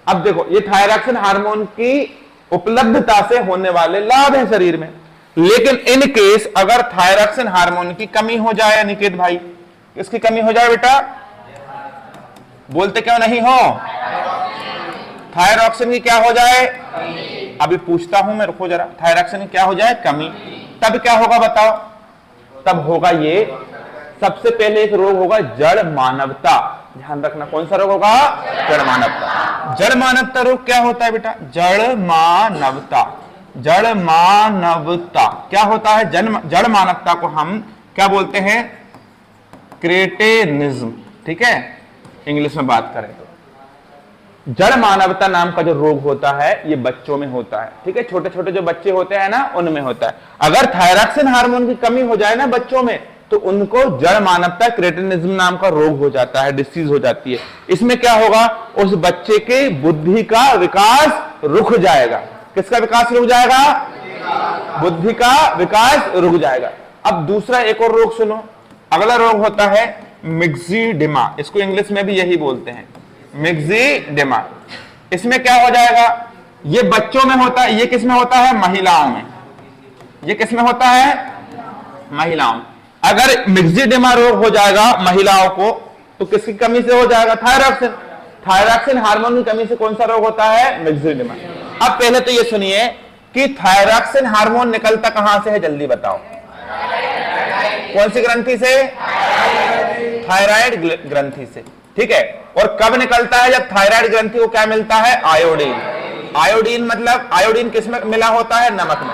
अब देखो, ये थायरॉक्सिन हार्मोन की उपलब्धता से होने वाले लाभ हैं शरीर में। लेकिन इन केस अगर थायरॉक्सिन हार्मोन की कमी हो जाए, निकेत भाई, इसकी कमी हो जाए बेटा, बोलते क्यों नहीं हो? थायरॉक्सिन की क्या हो जाए? अभी पूछता हूं मैं, रुको जरा। थायरॉक्सिन की क्या हो जाए? कमी। तब क्या होगा बताओ? तब होगा ये, सबसे पहले एक रोग होगा जड़ मानवता। ध्यान रखना, कौन सा रोग होगा? जड़ मानवता। जड़ मानवता रोग क्या होता है बेटा? जड़ मानवता। जड़ मानवता क्या होता है? जड़ मानवता को हम क्या बोलते हैं? क्रेटेनिज्म। ठीक है, इंग्लिश में बात करें तो जड़ मानवता नाम का जो रोग होता है, ये बच्चों में होता है। ठीक है, छोटे छोटे जो बच्चे होते हैं ना, उनमें होता है। अगर थायरॉक्सिन हार्मोन की कमी हो जाए ना बच्चों में, तो उनको जड़ मानवता क्रेटिनिज्म नाम का रोग हो जाता है, डिसीज हो जाती है। इसमें क्या होगा? उस बच्चे के बुद्धि का विकास रुक जाएगा। किसका विकास रुक जाएगा? बुद्धि का विकास रुक जाएगा। अब दूसरा एक और रोग सुनो। अगला रोग होता है मिक्सिडिमा। इसको इंग्लिश में भी यही बोलते हैं, मिक्सिडिमा। इसमें क्या हो जाएगा? ये बच्चों में होता है। ये किस में होता है? महिलाओं में। ये किस में होता है? महिलाओं में। अगर मिक्सिडिमा रोग हो जाएगा महिलाओं को, तो किसकी कमी से हो जाएगा? थायरॉक्सिन। थायरॉक्सिन हार्मोन की कमी से कौन सा रोग होता है? मिक्सिडिमा। अब पहले तो ये सुनिए कि थायरॉक्सिन हार्मोन निकलता कहां से है, जल्दी बताओ। कौन सी ग्रंथि से? थायराइड ग्रंथि से। ठीक है, और कब निकलता है? जब थायराइड ग्रंथि को क्या मिलता है? आयोडीन। आयोडीन मतलब आयोडीन किस में मिला होता है? नमक में।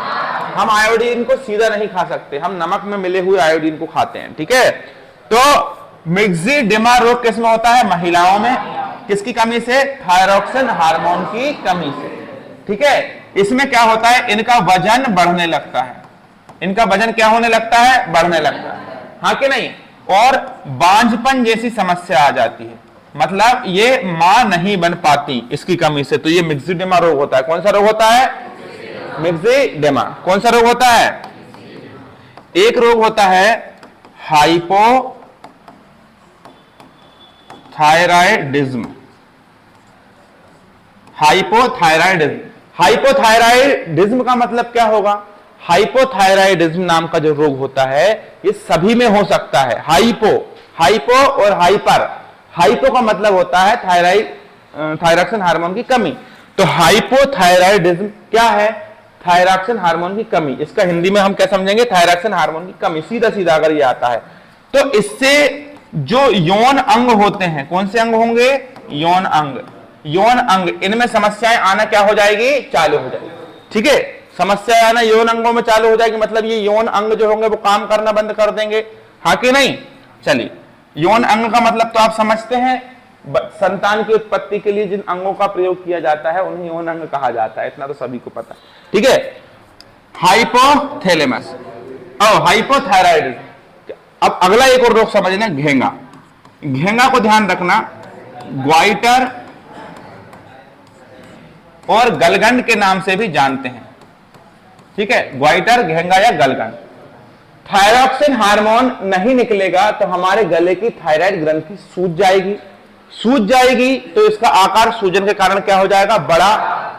हम आयोडीन को सीधा नहीं खा सकते, हम नमक में मिले हुए आयोडीन को खाते हैं। ठीक है, तो मिक्सिडिमा रोग किस में होता है? महिलाओं में। किसकी कमी से? थायरॉक्सिन हार्मोन की कमी से। ठीक है, इसमें क्या होता है? इनका वजन बढ़ने लगता है। इनका वजन क्या होने लगता है? बढ़ने लगता है। हाँ कि नहीं? और बांझपन जैसी समस्या आ जाती है, मतलब ये मां नहीं बन पाती इसकी कमी से। तो ये मिक्सिडिमा रोग होता है। कौन सा रोग होता है? मिक्सिडिमा। कौन सा रोग होता है? एक रोग होता है हाइपोथायराइडिज्म। हाइपोथायराइडिज्म। हाइपोथायराइडिज्म का मतलब क्या होगा? हाइपोथायराइडिज्म नाम का जो रोग होता है, ये सभी में हो सकता है। हाइपो और हाइपर। हाइपो का मतलब होता है थायरॉक्सिन हार्मोन की कमी। तो हाइपोथायराइडिज्म क्या है? थायरॉक्सिन हार्मोन की कमी। इसका हिंदी में हम क्या समझेंगे? थायरॉक्सिन हार्मोन की कमी। सीधा सीधा अगर ये आता है तो इससे जो यौन अंग होते हैं, कौन से अंग होंगे? यौन अंग। यौन अंग, इनमें समस्याएं आना क्या हो जाएगी? चालू हो जाएगी। ठीक है, समस्या आना यौन अंगों में चालू हो जाएगी, मतलब ये यौन अंग जो होंगे वो काम करना बंद कर देंगे। हाँ कि नहीं? चलिए, यौन अंग का मतलब तो आप समझते हैं, संतान की उत्पत्ति के लिए जिन अंगों का प्रयोग किया जाता है उन्हें यौन अंग कहा जाता है। इतना तो सभी को पता है। ठीक है, हाइपोथैलेमस और हाइपोथायराइडिज्म। अब अगला एक और रोग समझना, घेंगा। घेंगा को ध्यान रखना, ग्वाइटर और गलगंड के नाम से भी जानते हैं। ठीक है, ग्वाइटर, घेंगा या गलगंड। थायरॉक्सिन हार्मोन नहीं निकलेगा तो हमारे गले की थायराइड ग्रंथि सूज जाएगी। सूज जाएगी तो इसका आकार सूजन के कारण क्या हो जाएगा? बड़ा।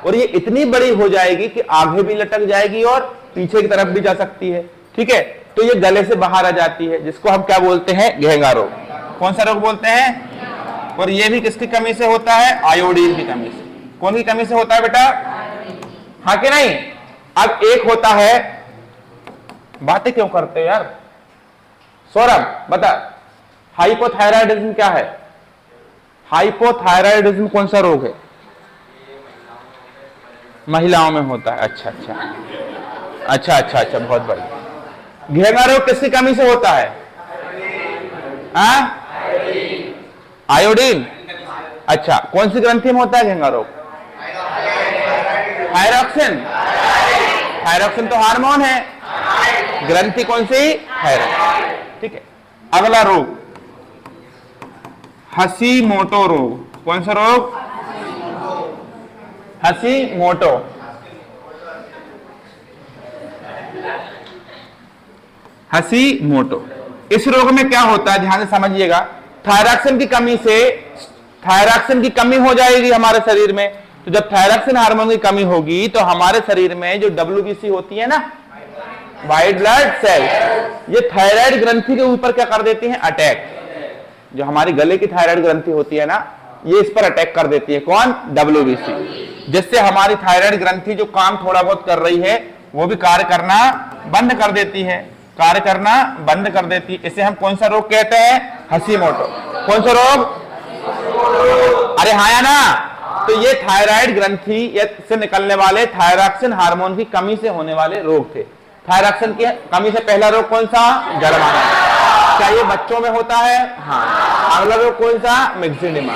और ये इतनी बड़ी हो जाएगी कि आगे भी लटक जाएगी और पीछे की तरफ भी जा सकती है। ठीक है, तो ये गले से बाहर आ जाती है, जिसको हम क्या बोलते हैं? घेंगा रोग। कौन सा रोग बोलते हैं? और ये भी किसकी कमी से होता है? आयोडीन की कमी से। कौन की कमी से होता है बेटा? हाँ कि नहीं? अब एक होता है, बातें क्यों करते हो यार? सौरभ बता, हाइपोथायराइडिज्म क्या है? हाइपोथायराइडिज्म कौन सा रोग है? महिलाओं में होता है। अच्छा अच्छा अच्छा अच्छा अच्छा, बहुत बढ़िया। घेंगा रोग किसकी कमी से होता है? आयोडीन। अच्छा, कौन सी ग्रंथि में होता है घेंगा रोग? थायरॉक्सिन। थायरॉक्सिन तो हार्मोन है, ग्रंथि कौन सी? थायरॉक्सिन। ठीक है। अगला रोग हशीमोटो रोग। कौन सा रोग? हशीमोटो। हशीमोटो, इस रोग में क्या होता है, ध्यान से समझिएगा। थायरॉक्सिन की कमी से, थायरॉक्सिन की कमी हो जाएगी हमारे शरीर में। तो जब थायरॉक्सिन हार्मोन की कमी होगी तो हमारे शरीर में जो WBC होती है ना, व्हाइट ब्लड सेल, ये थायराइड ग्रंथि के ऊपर क्या कर देती हैं? अटैक। जो हमारी गले की थायराइड ग्रंथि होती है ना, ये इस पर अटैक कर देती है। कौन? WBC। जिससे हमारी थायराइड ग्रंथि जो काम थोड़ा बहुत कर रही है वो भी कार्य करना बंद कर देती है, कार्य करना बंद कर देती है। इसे हम कौन सा रोग कहते हैं? हशीमोटो। कौन सा रोग? अरे हाँ या ना? तो ये थायराइड ग्रंथि से निकलने वाले थायरॉक्सिन हार्मोन की कमी से होने वाले रोग थे। थायरॉक्सिन की कमी से पहला रोग कौन सा? जलमाना। क्या ये बच्चों में होता है? हाँ। अगला रोग कौन सा? मिक्सिडिमा।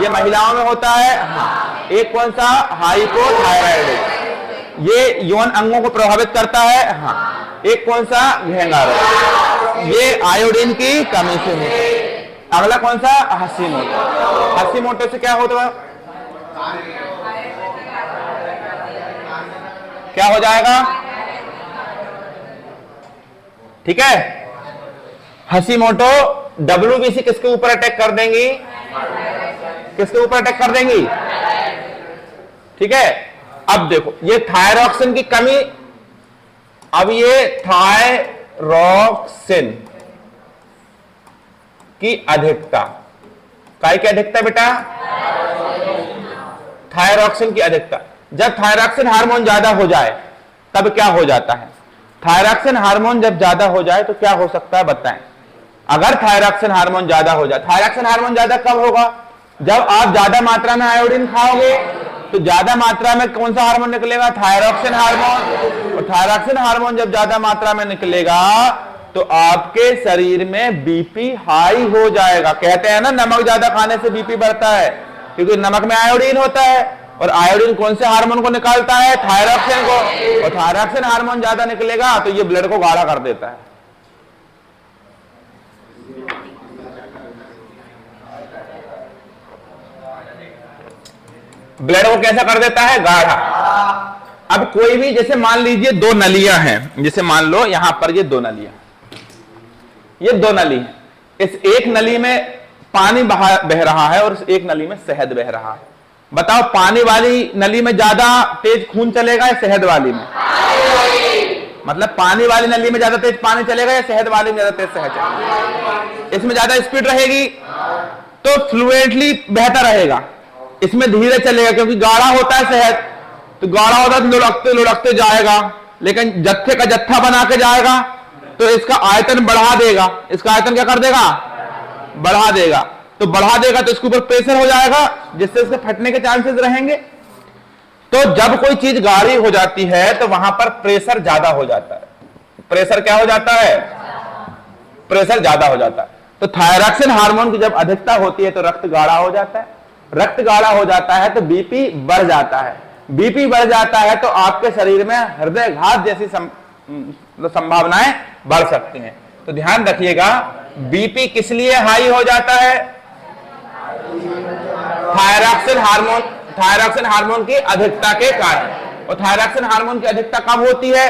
ये महिलाओं में होता है? हाँ। एक कौन सा? हाइपोथायराइडिज्म। ये यौन अंगों को प्रभावित करता है? हाँ। एक कौन सा? घेंगा रोग। ये आयोडीन की कमी से है। अगला कौन सा? हशीमोटो। हशीमोटो से क्या होता है? क्या हो जाएगा? ठीक है। हशीमोटो WBC किसके ऊपर अटैक कर देंगी? किसके ऊपर अटैक कर देंगी? ठीक है। अब देखो, ये थायरॉक्सिन की कमी, अब ये थायरॉक्सिन की अधिकता, काय की अधिकता बेटा? थायरॉक्सिन की अधिकता। जब थायरॉक्सिन हार्मोन ज्यादा हो जाए तब क्या हो जाता है? थायरॉक्सिन हार्मोन जब ज्यादा हो जाए तो क्या हो सकता है, बताएं। अगर थायरॉक्सिन हार्मोन ज्यादा हो जाए, थायरॉक्सिन हार्मोन ज्यादा कब होगा? जब आप ज्यादा मात्रा में आयोडीन खाओगे तो ज्यादा मात्रा में कौन सा हार्मोन निकलेगा? Thyroxine hormone. और थायरॉक्सिन हार्मोन जब ज्यादा मात्रा में निकलेगा तो आपके शरीर में बीपी हाई हो जाएगा। कहते हैं ना, नमक ज्यादा खाने से बीपी बढ़ता है, क्योंकि नमक में आयोडीन होता है। और आयोडीन कौन से हार्मोन को निकालता है? थायरॉक्सिन को। और थायरॉक्सिन हार्मोन ज्यादा निकलेगा तो ये ब्लड को गाढ़ा कर देता है। ब्लड को कैसा कर देता है? गाढ़ा। अब कोई भी, जैसे मान लीजिए दो नलियां हैं, जैसे मान लो यहां पर ये दो नलियां, ये दो नली है। इस एक नली में पानी बह रहा है और इस एक नली में शहद बह रहा है। बताओ, पानी वाली नली में ज्यादा तेज खून चलेगा या शहद वाली में? मतलब पानी वाली नली में ज्यादा तेज पानी चलेगा या शहद वाली में ज्यादा तेज शहद चलेगा? इसमें ज्यादा स्पीड रहेगी तो फ्लुएंटली बहता रहेगा, इसमें धीरे चलेगा क्योंकि गाढ़ा होता है शहद। तो गाढ़ा होता है तो लुढ़कते लुढ़कते जाएगा, लेकिन जत्थे का जत्था बना के जाएगा तो इसका आयतन बढ़ा देगा। इसका आयतन क्या कर देगा? बढ़ा देगा। तो बढ़ा देगा तो इसके ऊपर प्रेशर हो जाएगा, जिससे इसके फटने के चांसेस रहेंगे। तो जब कोई चीज गाढ़ी हो जाती है तो वहां पर प्रेशर ज्यादा हो जाता है। प्रेशर क्या हो जाता है? प्रेशर ज्यादा हो जाता है। तो थायरॉक्सिन हार्मोन की जब अधिकता होती है तो रक्त गाढ़ा हो जाता है। रक्त गाढ़ा हो जाता है तो बीपी बढ़ जाता है। बीपी बढ़ जाता है तो आपके शरीर में हृदयघात जैसी संभावनाएं बढ़ सकती हैं। तो ध्यान रखिएगा, बीपी किस लिए हाई हो जाता है? थायरॉक्सिन हार्मोन की अधिकता के कारण। और थायरॉक्सिन हार्मोन की अधिकता कब होती है?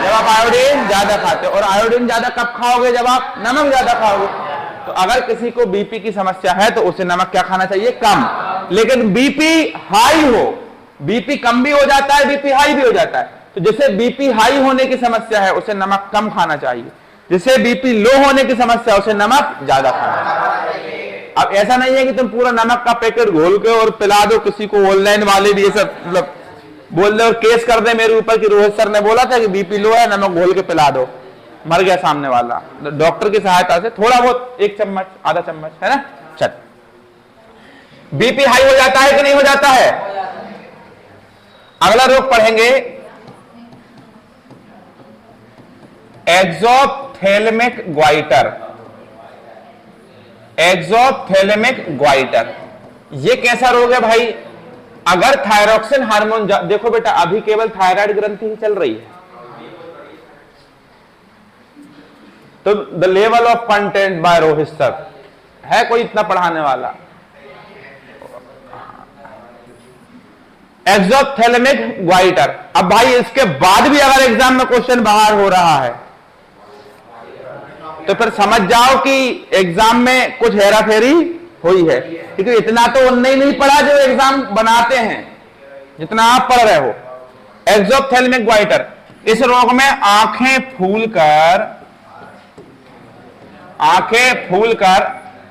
जब आप आयोडीन ज्यादा खाते हो। और आयोडीन ज्यादा कब खाओगे? जब आप नमक ज्यादा खाओगे। तो अगर किसी को बीपी की समस्या है तो उसे नमक क्या खाना चाहिए? कम। लेकिन बीपी हाई हो, बीपी कम भी हो जाता है, बीपी हाई भी हो जाता है। तो जिसे बीपी हाई होने की समस्या है उसे नमक कम खाना चाहिए, जिसे बीपी लो होने की समस्या है उसे नमक ज्यादा खाना चाहिए। अब ऐसा नहीं है कि तुम पूरा नमक का पैकेट घोल के और पिला दो किसी को। ऑनलाइन वाले भी ये सब मतलब बोल दे और केस कर दे मेरे ऊपर कि रोहित सर ने बोला था कि बीपी लो है, नमक घोल के पिला दो। मर गया सामने वाला। डॉक्टर की सहायता से थोड़ा बहुत, 1 चम्मच, आधा चम्मच, है ना। चल, बीपी हाई हो जाता है कि नहीं हो जाता है? अगला रोग पढ़ेंगे एक्सोप्थेल्मिक ग्वाइटर। एक्सोप्थेल्मिक ग्वाइटर ये कैसा रोग है भाई? अगर थायरॉक्सिन हार्मोन, देखो बेटा अभी केवल थायराइड ग्रंथि ही चल रही है, तो the level of content bye Rohit है कोई इतना पढ़ाने वाला? एक्सोप्थेल्मिक ग्वाइटर। अब भाई इसके बाद भी अगर एग्जाम में क्वेश्चन बाहर हो रहा है तो फिर समझ जाओ कि एग्जाम में कुछ हेरा फेरी हुई है, क्योंकि इतना तो उनने ही नहीं पढ़ा जो एग्जाम बनाते हैं जितना आप पढ़ रहे हो। एक्सोप्थेल्मिक ग्वाइटर, इस रोग में आंखें फूलकर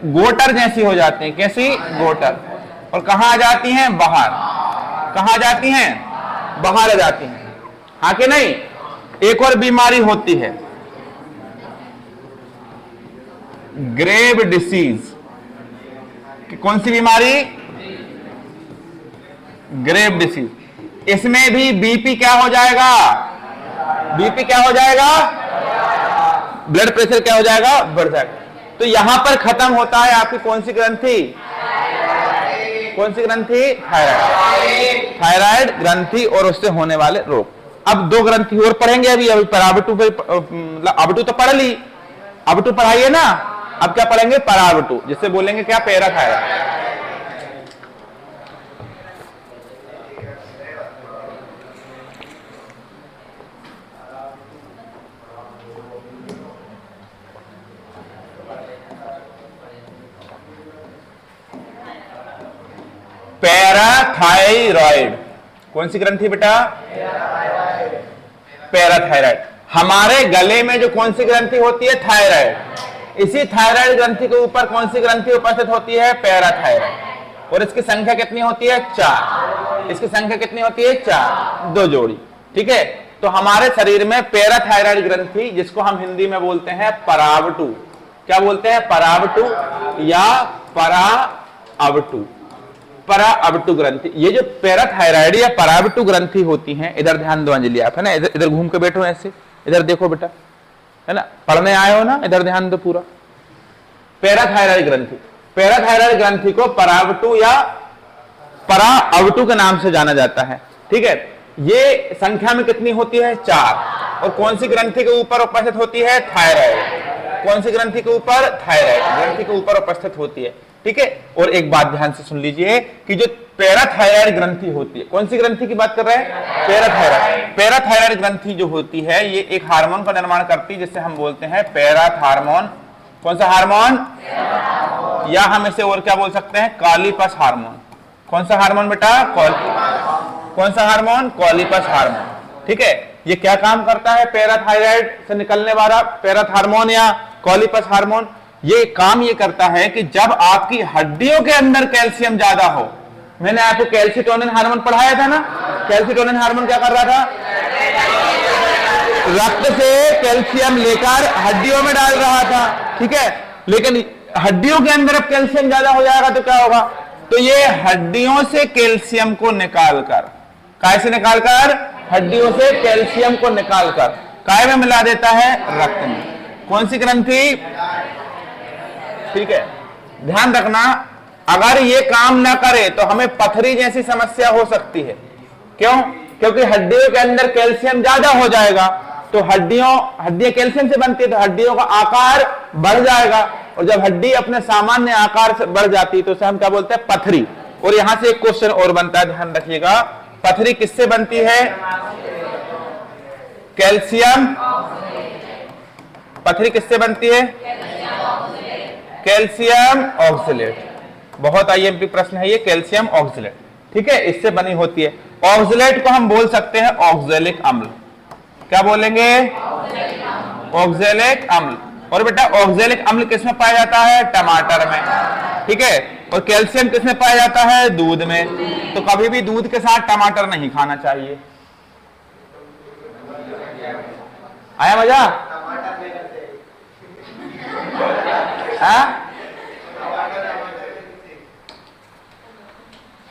गोटर जैसी हो जाती हैं। कैसी? गोटर। और कहां आ जाती हैं? बाहर। कहां आ जाती हैं? बाहर आ जाती हैं, हाँ कि नहीं? एक और बीमारी होती है ग्रेव डिसीज। कौन सी बीमारी? Graves disease. इसमें भी बीपी क्या हो जाएगा? बीपी क्या हो जाएगा? ब्लड प्रेशर क्या हो जाएगा? बढ़ जाएगा। तो यहां पर खत्म होता है आपकी कौन सी ग्रंथि? कौन सी ग्रंथि? थायराइड। थायराइड ग्रंथि और उससे होने वाले रोग। अब 2 ग्रंथि और पढ़ेंगे। अभी पराबटू पे, अबटू तो पढ़ ली, अबटू पढ़ाइए ना। अब क्या पढ़ेंगे? पराबटू, जिससे बोलेंगे क्या? पैराथायराइड। पैराथायराइड कौन सी ग्रंथि बेटा? पैराथायराइड। हमारे गले में जो कौन सी ग्रंथि होती है? थायराइड। इसी थायराइड ग्रंथि के ऊपर कौन सी ग्रंथि उपस्थित होती है? पैराथायराइड। और इसकी संख्या कितनी होती है? 4। इसकी संख्या कितनी होती है? 4, 2 जोड़ी। ठीक है। तो हमारे शरीर में पैराथायराइड ग्रंथि, जिसको हम हिंदी में बोलते हैं परावटू, क्या बोलते हैं? परावटू या पराअवटू, पराअवटू ग्रंथि। ये जो पैराथायराइड या पराअवटू ग्रंथि होती हैं, इधर ध्यान दो अंजलि आप, है ना। इधर घूम के बैठो ऐसे, इधर देखो बेटा, है ना, पढ़ने आए हो ना, इधर ध्यान दो पूरा। पैराथायराइड ग्रंथि, पैराथायराइड ग्रंथि को परावटू या पराअवटू के नाम से जाना जाता है। ठीक है। ये संख्या में कितनी होती है? 4। और कौन सी ग्रंथि के ऊपर उपस्थित होती है? थायराइड। कौन सी ग्रंथि के ऊपर? थायराइड ग्रंथि के ऊपर उपस्थित होती है। ठीक है। और एक बात ध्यान से सुन लीजिए कि जो पैराथायराइड ग्रंथि होती है, कौन सी ग्रंथि की बात कर रहे हैं? पैराथायराइड। पैराथायराइड ग्रंथि जो होती है, ये एक हार्मोन का निर्माण करती है जिससे हम बोलते हैं पैराथार्मोन। कौन सा हार्मोन? या हम इसे और क्या बोल सकते हैं? कॉलीपस हार्मोन। कौन सा हार्मोन बेटा? कौन सा हार्मोन? कॉलीपस हार्मोन। ठीक है। ये क्या काम करता है? पैराथायराइड से निकलने वाला पैराथार्मोन या कॉलीपस हार्मोन, ये काम ये करता है कि जब आपकी हड्डियों के अंदर कैल्शियम ज्यादा हो, मैंने आपको कैल्सिटोनिन हार्मोन पढ़ाया था ना। कैल्सिटोनिन हार्मोन क्या कर रहा था? रक्त से कैल्शियम लेकर हड्डियों में डाल रहा था। ठीक है। लेकिन हड्डियों के अंदर अब कैल्शियम ज्यादा हो जाएगा तो क्या होगा? तो ये हड्डियों से कैल्शियम को निकालकर, काय से निकालकर? हड्डियों से कैल्शियम को निकालकर काय में मिला देता है? रक्त में। कौन सी ग्रंथि? ठीक है। ध्यान रखना, अगर ये काम ना करे तो हमें पथरी जैसी समस्या हो सकती है। क्यों? क्योंकि हड्डियों के अंदर कैल्शियम ज्यादा हो जाएगा, तो हड्डियां कैल्शियम से बनती है, तो हड्डियों का आकार बढ़ जाएगा। और जब हड्डी अपने सामान्य आकार से बढ़ जाती है तो उसे हम क्या बोलते हैं? पथरी। और यहां से एक क्वेश्चन और बनता है, ध्यान रखिएगा, पथरी किससे बनती है? कैल्शियम। पथरी किससे बनती है? Calcium oxalate. बहुत आईएमपी प्रश्न है ये, कैल्शियम ऑक्सलेट। ठीक है, इससे बनी होती है। ऑक्सलेट को हम बोल सकते हैं ऑक्सैलिक अम्ल। क्या बोलेंगे? ऑक्सैलिक अम्ल। और बेटा ऑक्सैलिक अम्ल किसमें पाया जाता है? टमाटर में। ठीक है। और कैल्शियम किसमें पाया जाता है? दूध में। तो कभी भी दूध के साथ टमाटर नहीं खाना चाहिए। आया मजा?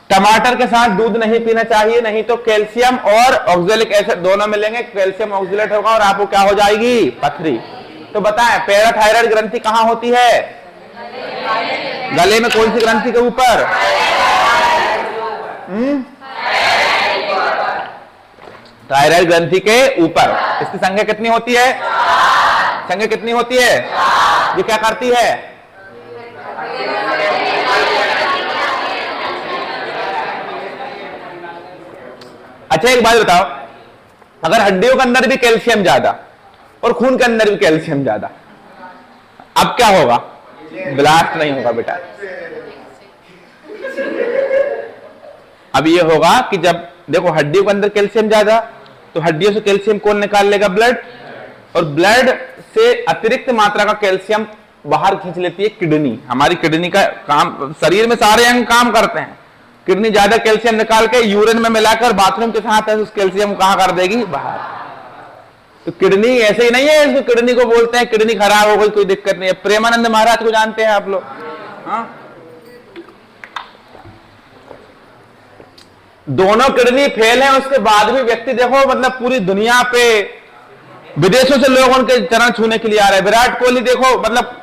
टमाटर के साथ दूध नहीं पीना चाहिए, नहीं तो कैल्शियम और ऑक्सैलिक एसिड दोनों मिलेंगे, कैल्शियम ऑक्सलेट होगा और आपको क्या हो जाएगी? पथरी। तो बताएं पैराथायराइड ग्रंथि कहां होती है? गले में कौन सी ग्रंथि के ऊपर? थायराइड ग्रंथि के ऊपर। इसकी संख्या कितनी होती है? संख्या कितनी होती है? ये क्या करती है? अच्छा एक बात बताओ, अगर हड्डियों के अंदर भी कैल्शियम ज्यादा और खून के अंदर भी कैल्शियम ज्यादा, अब क्या होगा? ब्लास्ट नहीं होगा बेटा। अब ये होगा कि जब देखो हड्डियों के अंदर कैल्शियम ज्यादा, तो हड्डियों से कैल्शियम कौन निकाल लेगा? ब्लड। और ब्लड से अतिरिक्त मात्रा का कैल्शियम बाहर खींच लेती है किडनी। हमारी किडनी का काम, शरीर में सारे अंग काम करते हैं, किडनी ज्यादा कैल्शियम निकाल के यूरिन में मिलाकर बाथरूम के साथ उस कैल्शियम कहां कर देगी? बाहर। तो किडनी ऐसे ही नहीं है, इसको किडनी को बोलते हैं किडनी खराब हो गई, कोई दिक्कत नहीं है। प्रेमानंद महाराज को जानते हैं आप लोग? हाँ, दोनों किडनी फेल है, उसके बाद भी व्यक्ति देखो मतलब पूरी दुनिया पे विदेशों से लोग उनके चरण छूने के लिए आ रहे हैं। विराट कोहली देखो, मतलब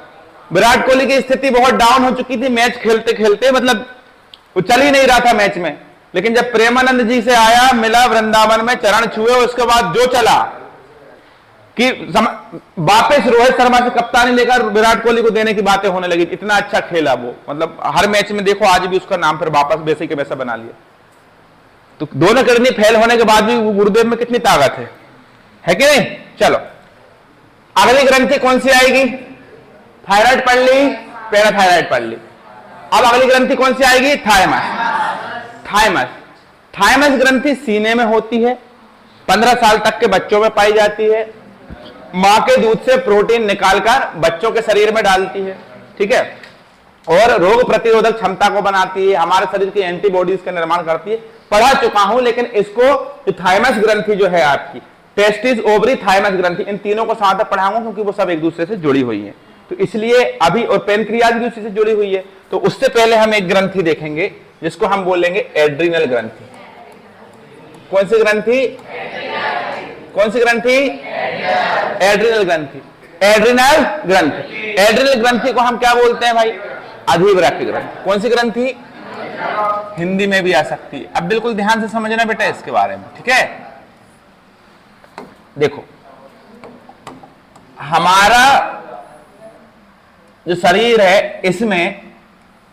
विराट कोहली की स्थिति बहुत डाउन हो चुकी थी मैच खेलते खेलते, मतलब वो चल ही नहीं रहा था मैच में, लेकिन जब प्रेमानंद जी से आया, मिला वृंदावन में, चरण छुए, उसके बाद जो चला कि वापस रोहित शर्मा से कप्तानी लेकर विराट कोहली को देने की बातें होने लगी। इतना अच्छा खेला वो, मतलब हर मैच में देखो, आज भी उसका नाम फिर वापस वैसे के वैसा बना लिया। तो दोनों किडनी फेल होने के बाद भी गुरुदेव में कितनी ताकत है कि नहीं? चलो अगली ग्रंथि कौन सी आएगी? थायराइड पढ़ ली, पैराथायराइड पढ़ ली। अब अगली ग्रंथि कौन सी आएगी? थाइमस। थाइमस, थाइमस ग्रंथि सीने में होती है, 15 साल तक के बच्चों में पाई जाती है, मां के दूध से प्रोटीन निकालकर बच्चों के शरीर में डालती है, ठीक है, और रोग प्रतिरोधक क्षमता को बनाती है, हमारे शरीर की एंटीबॉडीज का निर्माण करती है। पढ़ा चुका हूं, लेकिन इसको थाइमस ग्रंथि जो है आपकी, टेस्टिस, ओवरी, थाइमस ग्रंथि, इन तीनों को साथ में पढ़ाऊंगा क्योंकि वो सब एक दूसरे से जुड़ी हुई है, तो इसलिए अभी, और पेनक्रियाज भी उसी से जुड़ी हुई है। तो उससे पहले हम एक ग्रंथि देखेंगे जिसको हम बोलेंगे एड्रिनल ग्रंथि। कौन सी ग्रंथि? कौन सी ग्रंथि? एड्रिनल ग्रंथि। एड्रिनल ग्रंथि, एड्रिनल ग्रंथि को हम क्या बोलते हैं भाई? अधिवृक्क ग्रंथि। कौन सी ग्रंथि? हिंदी में भी आ सकती है। अब बिल्कुल ध्यान से समझना बेटा इसके बारे में, ठीक है? देखो हमारा जो शरीर है, इसमें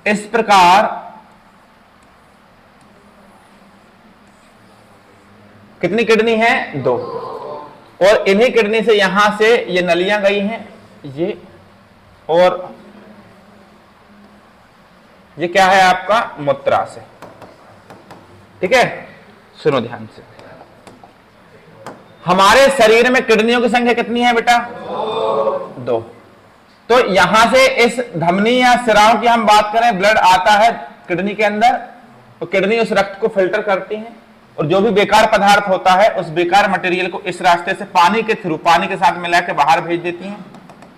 इस प्रकार कितनी किडनी है? 2। और इन्हीं किडनी से यहां से ये नलियां गई हैं, ये, और ये क्या है आपका? मूत्राशय, ठीक है? सुनो ध्यान से, हमारे शरीर में किडनियों की संख्या कितनी है बेटा? 2। तो यहां से इस धमनी या सिराओं की हम बात करें, ब्लड आता है किडनी के अंदर, तो किडनी उस रक्त को फिल्टर करती है, और जो भी बेकार पदार्थ होता है उस बेकार मटेरियल को इस रास्ते से पानी के थ्रू, पानी के साथ मिला के बाहर भेज देती हैं।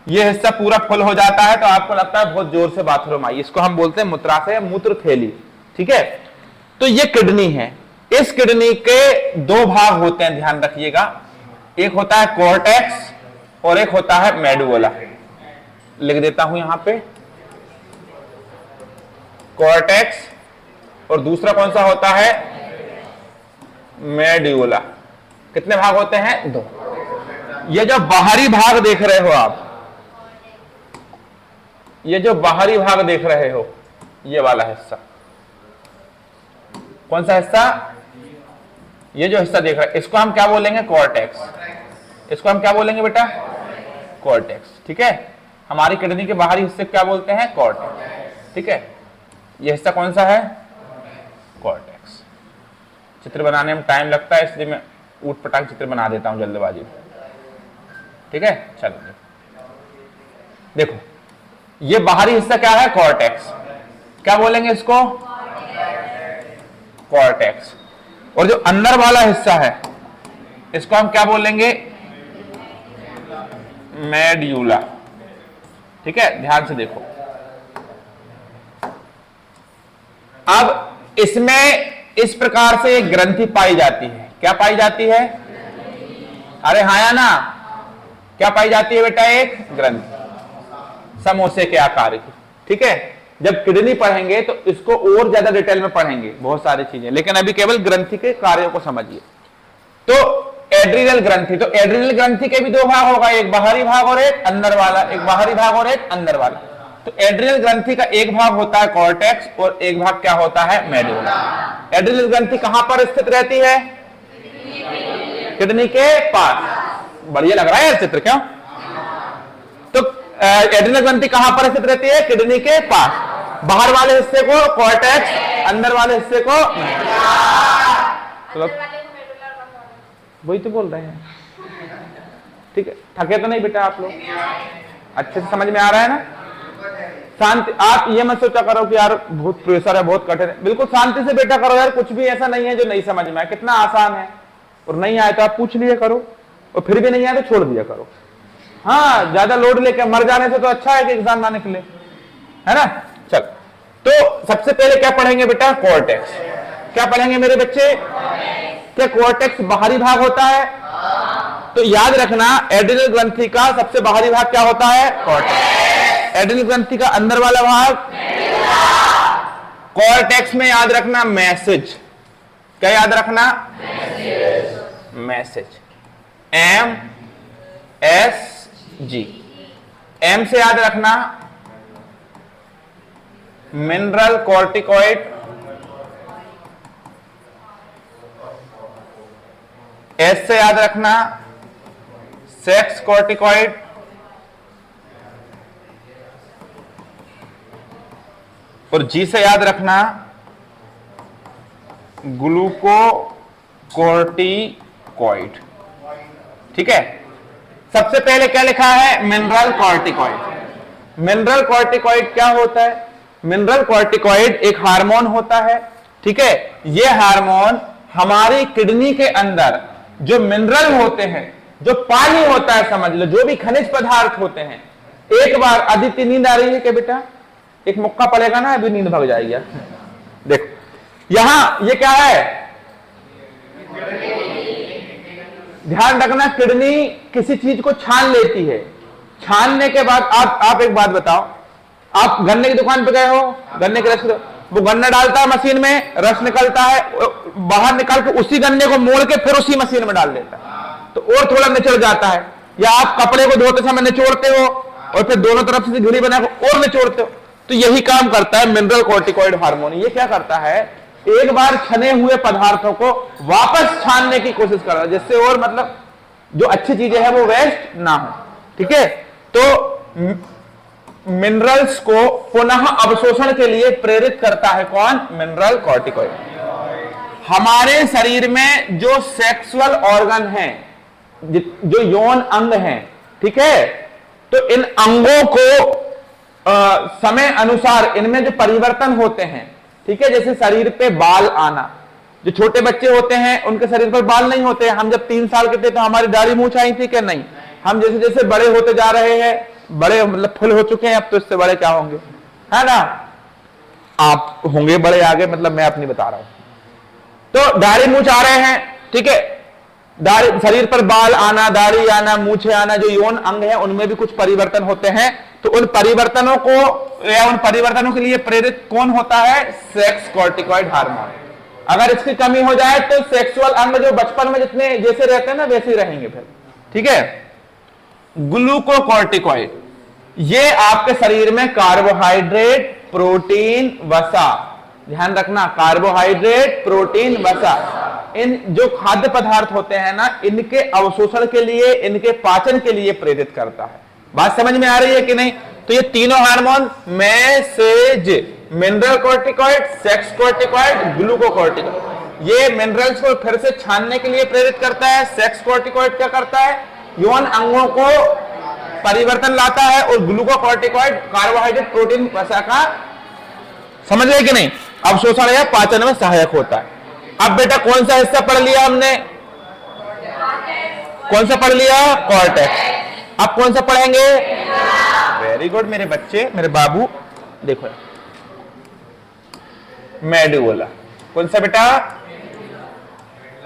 ये हिस्सा पूरा फुल हो जाता है तो आपको लगता है बहुत जोर से बाथरूम आई, इसको हम बोलते हैं मूत्राशय, मूत्र थैली, ठीक है? तो ये किडनी है। इस किडनी के 2 भाग होते हैं, ध्यान रखिएगा, एक होता है कॉर्टेक्स और एक होता है मेडुला। लिख देता हूं यहां पे, कॉर्टेक्स, और दूसरा कौन सा होता है? मेडुला। कितने भाग होते हैं? 2। ये जो बाहरी भाग देख रहे हो आप, ये जो बाहरी भाग देख रहे हो, ये वाला हिस्सा, कौन सा हिस्सा? ये जो हिस्सा देख रहे हैं, इसको हम क्या बोलेंगे? कॉर्टेक्स। इसको हम क्या बोलेंगे बेटा? कॉर्टेक्स, ठीक है? हमारी किडनी के बाहरी हिस्से क्या बोलते हैं? कॉर्टेक्स, ठीक है? ये हिस्सा कौन सा है? कॉर्टेक्स। चित्र बनाने में टाइम लगता है, इसलिए मैं ऊट पटांग चित्र बना देता हूं जल्दबाजी में, ठीक है? चलो देखो, ये बाहरी हिस्सा क्या है? कॉर्टेक्स। क्या बोलेंगे इसको? कॉर्टेक्स। और जो अंदर वाला हिस्सा है, इसको हम क्या बोलेंगे? मेड्यूला, ठीक है, ध्यान से देखो। अब इसमें इस प्रकार से एक ग्रंथि पाई जाती है। क्या पाई जाती है? अरे हाँ या ना? क्या पाई जाती है बेटा? एक ग्रंथि समोसे के आकार की। ठीक है, जब किडनी पढ़ेंगे तो इसको और ज्यादा डिटेल में पढ़ेंगे, बहुत सारी चीजें, लेकिन अभी केवल ग्रंथि के कार्यों को समझिए। तो एड्रिनल ग्रंथि, तो एड्रिनल ग्रंथि के भी दो भाग होगा, एक बाहरी भाग और एक अंदर वाला, एक बाहरी भाग और एक अंदर वाला। तो एड्रिनल ग्रंथि का एक भाग होता है कॉर्टेक्स और एक भाग क्या होता है? मेडुला। एड्रिनल ग्रंथि कहां पर स्थित रहती है? किडनी के पास। बढ़िया लग रहा है यार चित्र, क्यों? तो एड्रिनल ग्रंथि कहां पर स्थित रहती है? किडनी के पास। बाहर वाले हिस्से को कॉर्टेक्स, अंदर वाले हिस्से को तो वही तो बोल रहे हैं। ठीक है, थके तो नहीं बेटा आप लोग? अच्छे से समझ में आ रहा है ना? शांति, आप ये मत सोचा करो कि यार बहुत प्रेशर है, बहुत कठिन है। बिल्कुल शांति से बेटा करो यार, कुछ भी ऐसा नहीं है जो नहीं समझ में आए, कितना आसान है। और नहीं आए तो आप पूछ लिया करो, और फिर भी नहीं आए तो छोड़ दिया करो। हाँ, ज्यादा लोड लेके मर जाने से तो अच्छा है कि एग्जाम ना निकले, है ना? चल, तो सबसे पहले क्या पढ़ेंगे बेटा? कॉर्टेक्स। क्या पढ़ेंगे मेरे बच्चे? क्या कॉर्टेक्स बाहरी भाग होता है? तो याद रखना, एड्रिनल ग्रंथि का सबसे बाहरी भाग क्या होता है? कॉर्टेक्स। एड्रिनल ग्रंथि का अंदर वाला भाग कॉर्टेक्स में याद रखना मैसेज। क्या याद रखना? Message. M S G. M से याद रखना मिनरल कॉर्टिकॉइड, एस से याद रखना सेक्स कॉर्टिकॉइड, और जी से याद रखना ग्लूकोकॉर्टिकॉइड। ठीक है, सबसे पहले क्या लिखा है? Mineral corticoid. मिनरल कॉर्टिकॉइड क्या होता है? मिनरल कॉर्टिकॉइड एक हार्मोन होता है। ठीक है, यह हार्मोन हमारी किडनी के अंदर जो मिनरल होते हैं, जो पानी होता है, समझ लो जो भी खनिज पदार्थ होते हैं। एक बार आदित्य नींद आ रही है क्या बेटा? एक मुक्का पड़ेगा ना, अभी नींद भाग जाएगी। देखो यहां ये क्या है? ध्यान रखना, किडनी किसी चीज को छान लेती है। छानने के बाद आप एक बात बताओ, आप गन्ने की दुकान पे गए हो, गन्ने के रस, वो गन्ना डालता है मशीन में, रस निकलता है, बाहर निकाल के उसी गन्ने को मोड़ के फिर उसी मशीन में डाल देता है, तो और थोड़ा निचोड़ जाता है। या आप कपड़े को धोते समय निचोड़ते हो और फिर दोनों तरफ से घड़ी बनाकर और निचोड़ते हो। तो यही काम करता है मिनरल कॉर्टिकॉइड हार्मोन। ये क्या करता है? एक बार छने हुए पदार्थों को वापस छानने की कोशिश कर रहा है, जिससे और मतलब जो अच्छी चीजें हैं वो वेस्ट ना हो। ठीक है, तो मिनरल्स को पुनः अवशोषण के लिए प्रेरित करता है कौन? Mineral corticoid. हमारे शरीर में जो सेक्सुअल ऑर्गन हैं, जो यौन अंग हैं, ठीक है, तो इन अंगों को समय अनुसार इनमें जो परिवर्तन होते हैं, ठीक है, जैसे शरीर पे बाल आना। जो छोटे बच्चे होते हैं उनके शरीर पर बाल नहीं होते। हम जब 3 साल के थे तो हमारी दाढ़ी मूंछ आई थी क्या? नहीं। हम जैसे जैसे बड़े होते जा रहे हैं, बड़े मतलब फुल हो चुके हैं, अब तो इससे बड़े क्या होंगे, है ना? आप होंगे बड़े आगे, मतलब मैं अपनी बता रहा हूं। तो दाढ़ी मूंछ आ रहे हैं, ठीक है, दाढ़ी, शरीर पर बाल आना, दाढ़ी आना, मूछे आना, जो यौन अंग है उनमें भी कुछ परिवर्तन होते हैं। तो उन परिवर्तनों को या उन परिवर्तनों के लिए प्रेरित कौन होता है? Sex corticoid hormone. अगर इसकी कमी हो जाए तो सेक्सुअल अंग जो बचपन में जितने जैसे रहते हैं ना वैसे ही रहेंगे फिर। ठीक है, ग्लूकोकॉर्टिकॉइड, ये आपके शरीर में कार्बोहाइड्रेट, प्रोटीन, वसा, ध्यान रखना, कार्बोहाइड्रेट, प्रोटीन, वसा, इन जो खाद्य पदार्थ होते हैं ना, इनके अवशोषण के लिए, इनके पाचन के लिए प्रेरित करता है। बात समझ में आ रही है कि नहीं? तो ये तीनों hormone, message, mineral corticoid, sex corticoid, glucocorticoid, ये मिनरल्स को फिर से छानने के लिए प्रेरित करता है। सेक्स कॉर्टिकॉइड क्या करता है? यौन अंगों को परिवर्तन लाता है। और ग्लूकोकॉर्टिकॉइड कार्बोहाइड्रेट, प्रोटीन, वसा का, समझ रहे कि नहीं, अवशोषण या पाचन में सहायक होता है। अब बेटा कौन सा हिस्सा पढ़ लिया हमने? कौन सा पढ़ लिया? कॉर्टेक्स। अब कौन सा पढ़ेंगे? वेरी गुड मेरे बच्चे, मेरे बाबू। देखो मेडुला, कौन सा बेटा?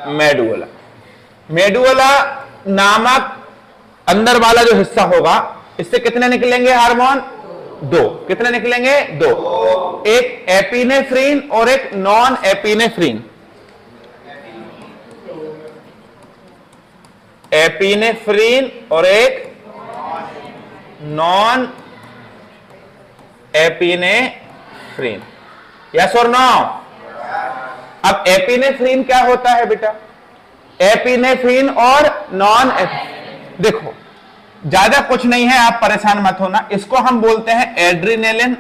मेडुला। मेडुला नामक अंदर वाला जो हिस्सा होगा, इससे कितने निकलेंगे हार्मोन? दो। कितने निकलेंगे? दो। एक एपिनेफ्रीन और एक नॉन एपिनेफ्रीन। एपिनेफ्रीन और एक नॉन एपिनेफ्रीन। यस और नो? अब एपिनेफ्रीन क्या होता है बेटा? एपिनेफ्रीन और नॉन देखो ज्यादा कुछ नहीं है, आप परेशान मत होना। इसको हम बोलते हैं एड्रीनेलिन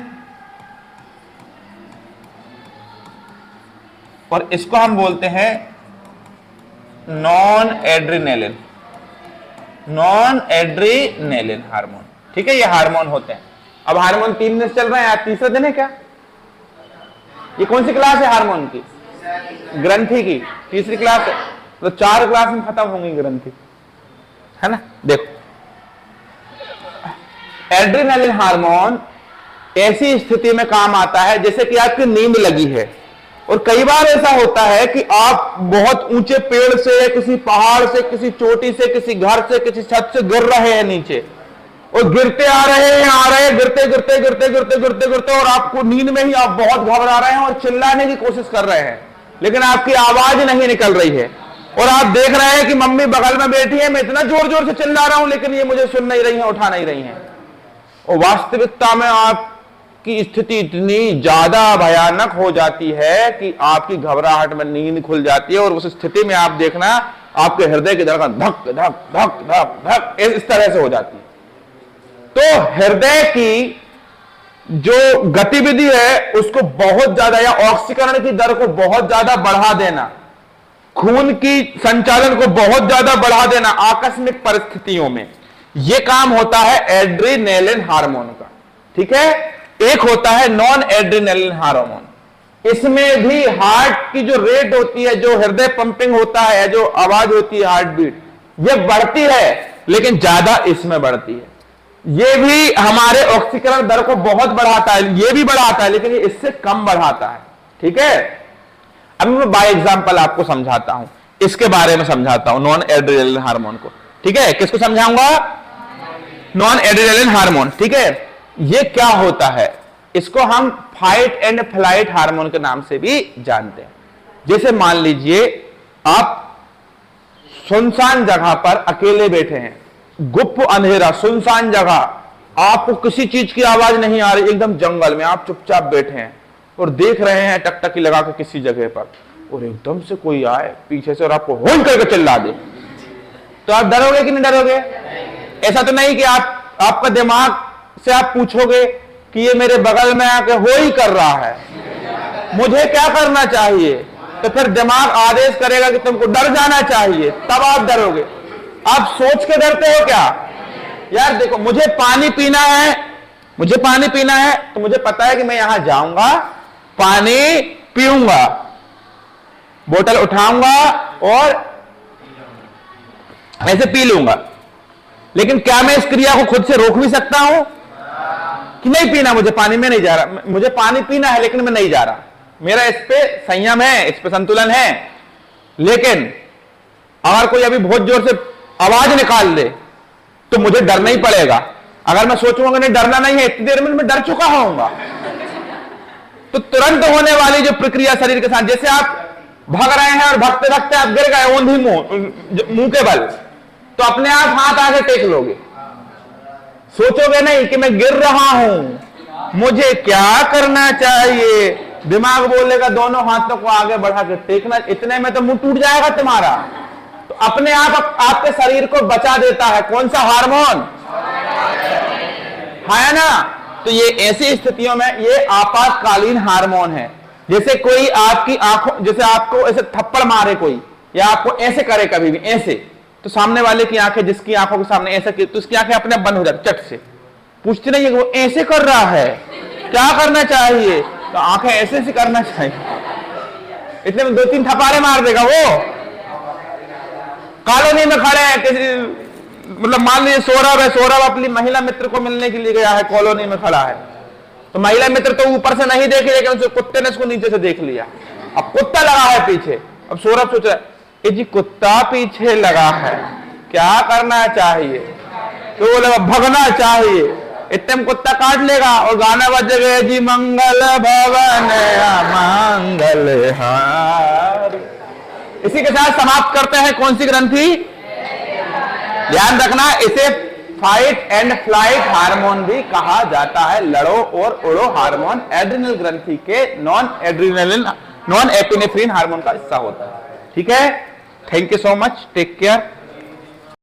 और इसको हम बोलते हैं non adrenaline. Non adrenaline hormone, ठीक है, ये हार्मोन होते हैं। अब हार्मोन 3 दिन चल रहे हैं, आज तीसरा दिन है क्या? ये कौन सी क्लास है हार्मोन की? ग्रंथि की तीसरी क्लास है, तो 4 क्लास में खत्म होंगी ग्रंथि, है ना। देखो एड्रेनालिन हार्मोन ऐसी स्थिति में काम आता है जैसे कि आपकी नींद लगी है, और कई बार ऐसा होता है कि आप बहुत ऊंचे पेड़ से, किसी पहाड़ से, किसी चोटी से, किसी घर से, किसी छत से गिर रहे हैं नीचे, और गिरते आ रहे हैं, गिरते गिरते गिरते गिरते गिरते गिरते, और आपको नींद में ही आप बहुत घबरा रहे हैं और चिल्लाने की कोशिश कर रहे हैं, लेकिन आपकी आवाज नहीं निकल रही है, और आप देख रहे हैं कि मम्मी बगल में बैठी है, मैं इतना जोर जोर से चिल्ला रहा हूं लेकिन ये मुझे सुन नहीं रही है, उठा नहीं रही है। और वास्तविकता में आपकी स्थिति इतनी ज्यादा भयानक हो जाती है कि आपकी घबराहट में नींद खुल जाती है, और उस स्थिति में आप देखना आपके हृदय की धड़कन धक धक धक धक धक इस तरह से हो जाती है। तो हृदय की जो गतिविधि है उसको बहुत ज्यादा, या ऑक्सीकरण की दर को बहुत ज्यादा बढ़ा देना, खून की संचालन को बहुत ज्यादा बढ़ा देना आकस्मिक परिस्थितियों में, यह काम होता है एड्रेनालिन हार्मोन का, ठीक है। एक होता है नॉन एड्रेनालिन हार्मोन, इसमें भी हार्ट की जो रेट होती है, जो हृदय पंपिंग होता है, जो आवाज होती है हार्ट बीट, यह बढ़ती है, लेकिन ज्यादा इसमें बढ़ती है। यह भी हमारे ऑक्सीकरण दर को बहुत बढ़ाता है, यह भी बढ़ाता है, लेकिन ये इससे कम बढ़ाता है, ठीक है। अब मैं बाय एग्जांपल आपको समझाता हूं, इसके बारे में समझाता हूं नॉन एड्रेनालिन हार्मोन को, ठीक है। किसको समझाऊंगा? नॉन एड्रेनालिन हार्मोन, ठीक है। ये क्या होता है? इसको हम फाइट एंड फ्लाइट हार्मोन के नाम से भी जानते हैं। जैसे मान लीजिए आप सुनसान जगह पर अकेले बैठे हैं, गुप्त अंधेरा, सुनसान जगह, आपको किसी चीज की आवाज नहीं आ रही, एकदम जंगल में आप चुपचाप बैठे हैं और देख रहे हैं टकटकी लगा के किसी जगह पर, और एकदम से कोई आए पीछे से और आपको होन करके चिल्ला दे, तो आप डरोगे कि नहीं डरोगे? ऐसा तो नहीं कि आपका दिमाग से आप पूछोगे कि ये मेरे बगल में आके हो ही कर रहा है, मुझे क्या करना चाहिए? तो फिर दिमाग आदेश करेगा कि तुमको डर जाना चाहिए, तब आप डरोगे। आप सोच के डरते हो क्या? यार देखो, मुझे पानी पीना है, मुझे पानी पीना है, तो मुझे पता है कि मैं यहां जाऊंगा, पानी पीऊंगा, बोतल उठाऊंगा और ऐसे पी लूंगा। लेकिन क्या मैं इस क्रिया को खुद से रोक भी सकता हूं कि नहीं पीना मुझे पानी, में नहीं जा रहा, मुझे पानी पीना है लेकिन मैं नहीं जा रहा, मेरा इस पे संयम है, इस पे संतुलन है। लेकिन अगर कोई अभी बहुत जोर से आवाज निकाल दे तो मुझे डरना ही पड़ेगा। अगर मैं सोचूंगा नहीं डरना नहीं है, इतनी देर में मैं डर चुका होऊंगा, तो तुरंत होने वाली जो प्रक्रिया शरीर के साथ, जैसे आप भाग रहे हैं और भागते भागते आप गिर गए ओंधी मुंह के बल, तो अपने आप हाथ आगे टेक लोगे, सोचोगे नहीं कि मैं गिर रहा हूं, मुझे क्या करना चाहिए। दिमाग बोलेगा दोनों हाथों को आगे बढ़ा के टेकना, इतने में तो मुंह टूट जाएगा तुम्हारा। तो अपने आप आपके शरीर को बचा देता है कौन सा हार्मोन? है ना। तो ये ऐसी स्थितियों में ये आपातकालीन हार्मोन है। जैसे कोई आपकी आंखों, जैसे आपको ऐसे थप्पड़ मारे कोई, या आपको ऐसे करे कभी भी ऐसे, तो सामने वाले की आंखें, जिसकी आंखों के सामने ऐसे की, तो उसकी आंखें अपने बंद हो जाती चट से। पूछती नहीं है कि वो ऐसे कर रहा है, क्या करना चाहिए? तो आंखें ऐसे से करना चाहिए, इतने में 2-3 थप्पड़े मार देगा वो। कॉलोनी में खड़े हैं, किसी मतलब मान लीजिए सौरभ है, सौरभ अपनी महिला मित्र को मिलने के लिए गया है, कॉलोनी में खड़ा है, तो महिला मित्र तो ऊपर से नहीं देख लिया, लेकिन कुत्ते ने उसको नीचे से देख लिया। अब कुत्ता लगा है पीछे, अब सौरभ सोच रहा है ये जी कुत्ता पीछे लगा है, क्या करना चाहिए? तो वो लगा भगना चाहिए, इतने में कुत्ता काट लेगा और गाना बज गया जी मंगल भवन मंगल हार। इसी के साथ समाप्त करते हैं कौन सी ग्रंथि? ध्यान रखना, इसे फाइट एंड फ्लाइट हार्मोन भी कहा जाता है, लड़ो और उड़ो हार्मोन एड्रिनल ग्रंथि के नॉन एपिनेफ्रिन हार्मोन का हिस्सा होता है। ठीक है, thank you so much, take care.